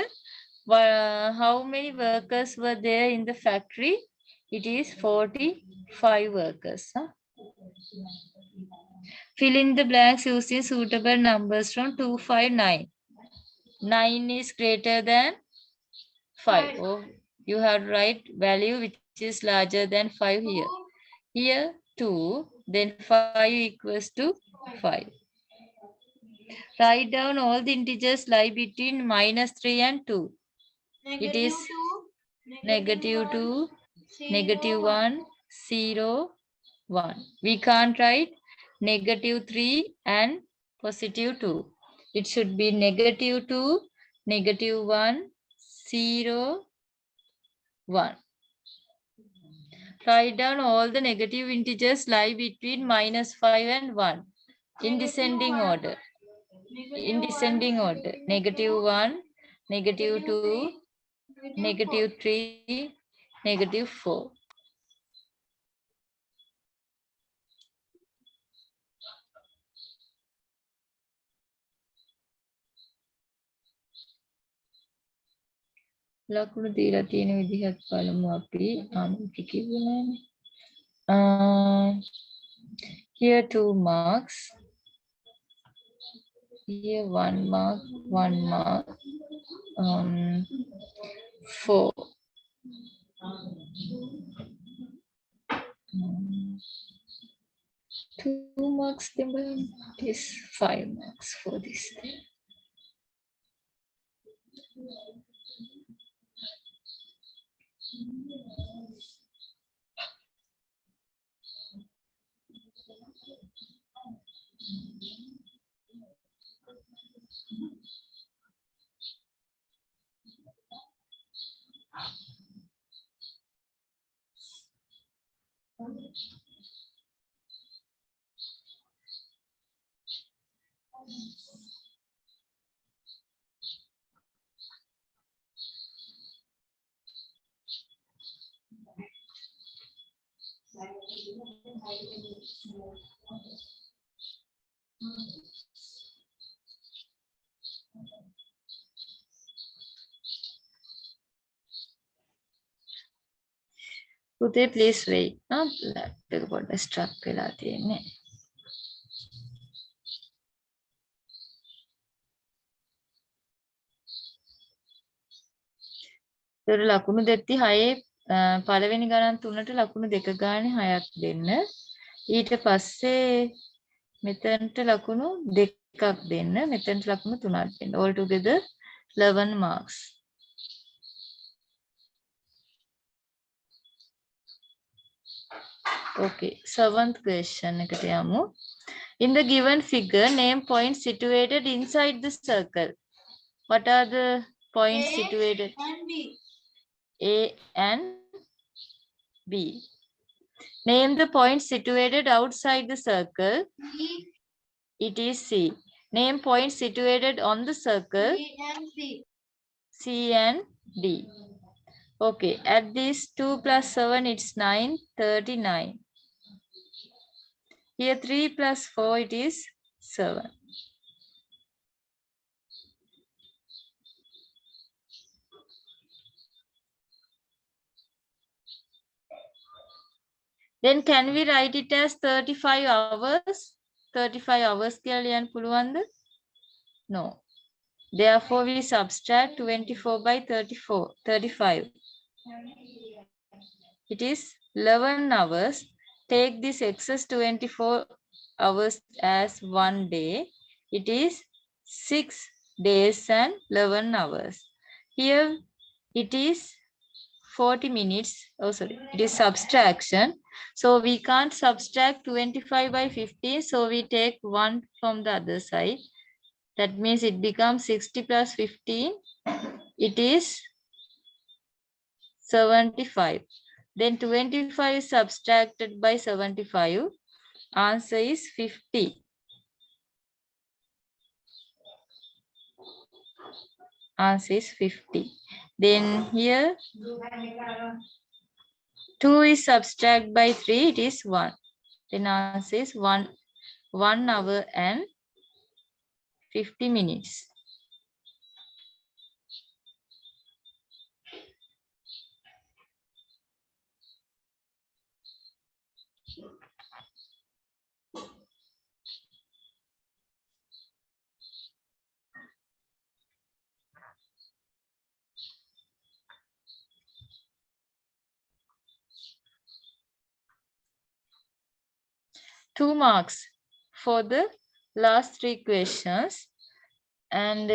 how many workers were there in the factory? It is 45 workers. Huh? Fill in the blanks using suitable numbers from 259. 9 is greater than 5. Oh, you have to write value which is larger than 5 here. Here 2, then 5 equals to 5. Write down all the integers lie between -3 and 2. It is -2, -1, 0, 1. We can't write -3 and +2. It should be -2, -1, 0, 1. Write down all the negative integers lie between -5 and 1 in descending order. In descending order. -1, -2, -3, -4. ලකුණු දීලා තියෙන විදිහත් බලමු අපි. ආමිති කිව්වනේ. Here 2 marks. Here 1 mark, 1 mark. 4. 2 marks, then it is 5 marks for this thing. Pute, please wait. Laptop stuck වෙලා තියෙන්නේ. ඒතර ලකුණු දෙtti 6 පළවෙනි ගණන් 3ට ලකුණු 2 ගානේ 6ක් දෙන්න. ඊට පස්සේ මෙතනට ලකුණු 2ක් දෙන්න. මෙතනට ලකුණු 3ක් දෙන්න. All together 11 marks. Okay, 7th question එකට යමු. In the given figure, name points situated inside the circle. What are the points A situated? and B. A and B. Name the points situated outside the circle. B, It is C. Name points situated on the circle. B and C. C and D. Okay, add this 2 plus 7, it's 9, 39. Here 3 plus 4, it is 7. Then can we write it as 35 hours? 35 hours කියලා ලියන්න පුළුවන්ද? No. Therefore, we subtract 24 by 35. It is 11 hours. Take this excess 24 hours as 1 day. It is 6 days and 11 hours. Here it is 40 minutes. Oh, sorry. It is subtraction. So we can't subtract 25 by 15. So we take 1 from the other side. That means it becomes 60 plus 15. It is 75. Then 25 is subtracted by 75. Answer is 50. Answer is 50. Then here 2 is subtracted by 3. It is 1. Then answer is 1 hour and 50 minutes. Two marks for the last 3 questions. And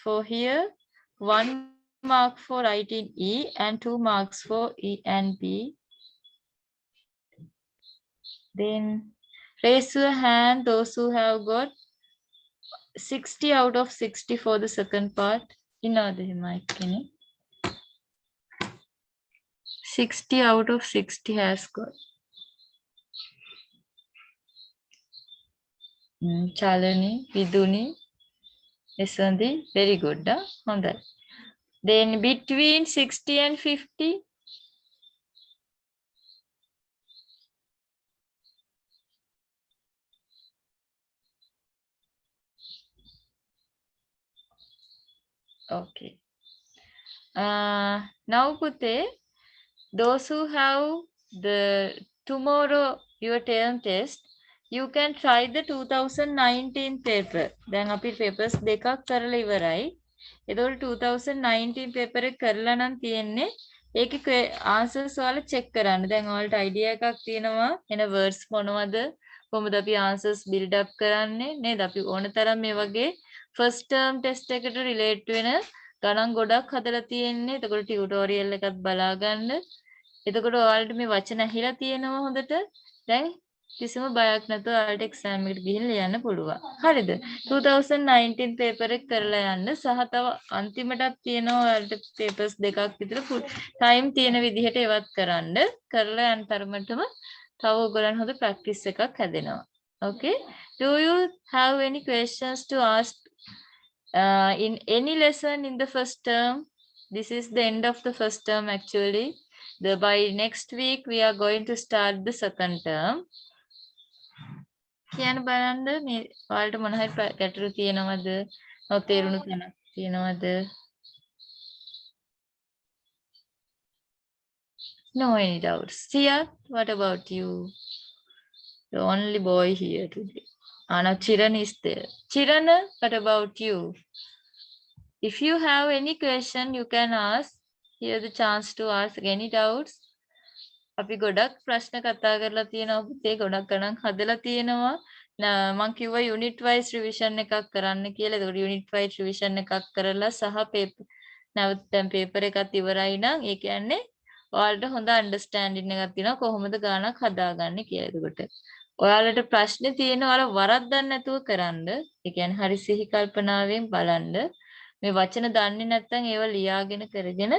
for here, 1 mark for writing E and 2 marks for E and B. Then raise your hand those who have got 60 out of 60 for the second part. In other mic, 60 out of 60 has got. Chalani, Viduni, Esandi, very good. On that. Then between 60 and 50. Okay. Now Pute, those who have the tomorrow your term test, you can try the 2019 paper. Then අපි papers දෙකක් කරලා ඉවරයි. ඒතකොට 2019 paper එක කරලා නම් තියෙන්නේ ඒකේ answers ඔයාලා check කරන්න. දැන් ඔයාලට idea එකක් තියෙනවා එන words මොනවද? කොහොමද අපි answers build up කරන්නේ නේද? අපි ඕන තරම් මේ වගේ first term test එකට relate වෙන ගණන් ගොඩක් හදලා තියෙන්නේ. එතකොට tutorial එකත් බලා ගන්න. එතකොට ඔයාලට මේ වචන ඇහිලා තියෙනවා හොඳට. දැන් කිසිම බයක් නැතුව ඔයාලට exam එකට ගිහින් ලියන්න පුළුවන්. හරිද? 2019 paper එක කරලා යන්න සහ තව අන්තිමටත් තියෙනවා ඔයාලට papers දෙකක් විතර time තියෙන විදිහට ඒවත් කරන්න. කරලා යන තරමටම තව ඔයගොල්ලන් හොඳ practice එකක් හැදෙනවා. Okay? Do you have any questions to ask in any lesson in the first term? This is the end of the first term actually. By next week, we are going to start the second term. කියන්න බලන්න මේ ඔයාලට මොන හරි ගැටලු තියෙනවද? නොතේරුණු තැනක් තියෙනවද? No any doubts. Sia, what about you? The only boy here today. Now Chiran is there. Chiran, what about you? If you have any question, you can ask. Here's the chance to ask any doubts. අපි ගොඩක් ප්‍රශ්න කතා කරලා තියෙනවා පුතේ ගොඩක් ගණන් හදලා තියෙනවා මම කිව්වා යුනිට් වයිස් රිවිෂන් එකක් කරන්න කියලා. ඒකට යුනිට් වයිස් රිවිෂන් එකක් කරලා සහ නැවත දැන් පේපර් එකත් ඉවරයි නම් ඒ කියන්නේ ඔයාලට හොඳ අන්ඩර්ස්ටෑන්ඩින් එකක් තියෙනවා කොහොමද ගානක් හදාගන්නේ කියලා. ඒකට ඔයාලට ප්‍රශ්න තියෙන ඔයාලා වරද්දන්න නැතුව කරන්න. ඒ කියන්නේ හරි සිහි කල්පනාවෙන් බලන්න. මේ වචන දන්නේ නැත්නම් ඒව ලියාගෙන කරගෙන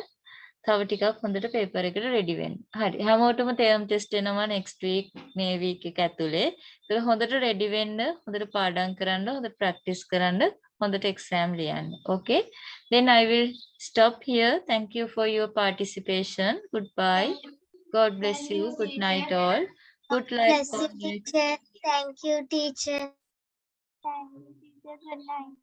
තව ටිකක් හොඳට පේපර් එකට රෙඩි වෙන්න. හරි. හැමෝටම ටර්ම් ටෙස්ට් එනවා next week මේ week එක ඇතුලේ. ඒක හොඳට රෙඩි වෙන්න, හොඳට පාඩම් කරන්න, හොඳට ප්‍රැක්ටිස් කරන්න, හොඳට එක්සෑම් ලියන්න. Okay? Then I will stop here. Thank you for your participation. Goodbye. God bless you. Good night all. Good luck. Bless you, teacher. Thank you, teacher. Thank you, teacher. Good night.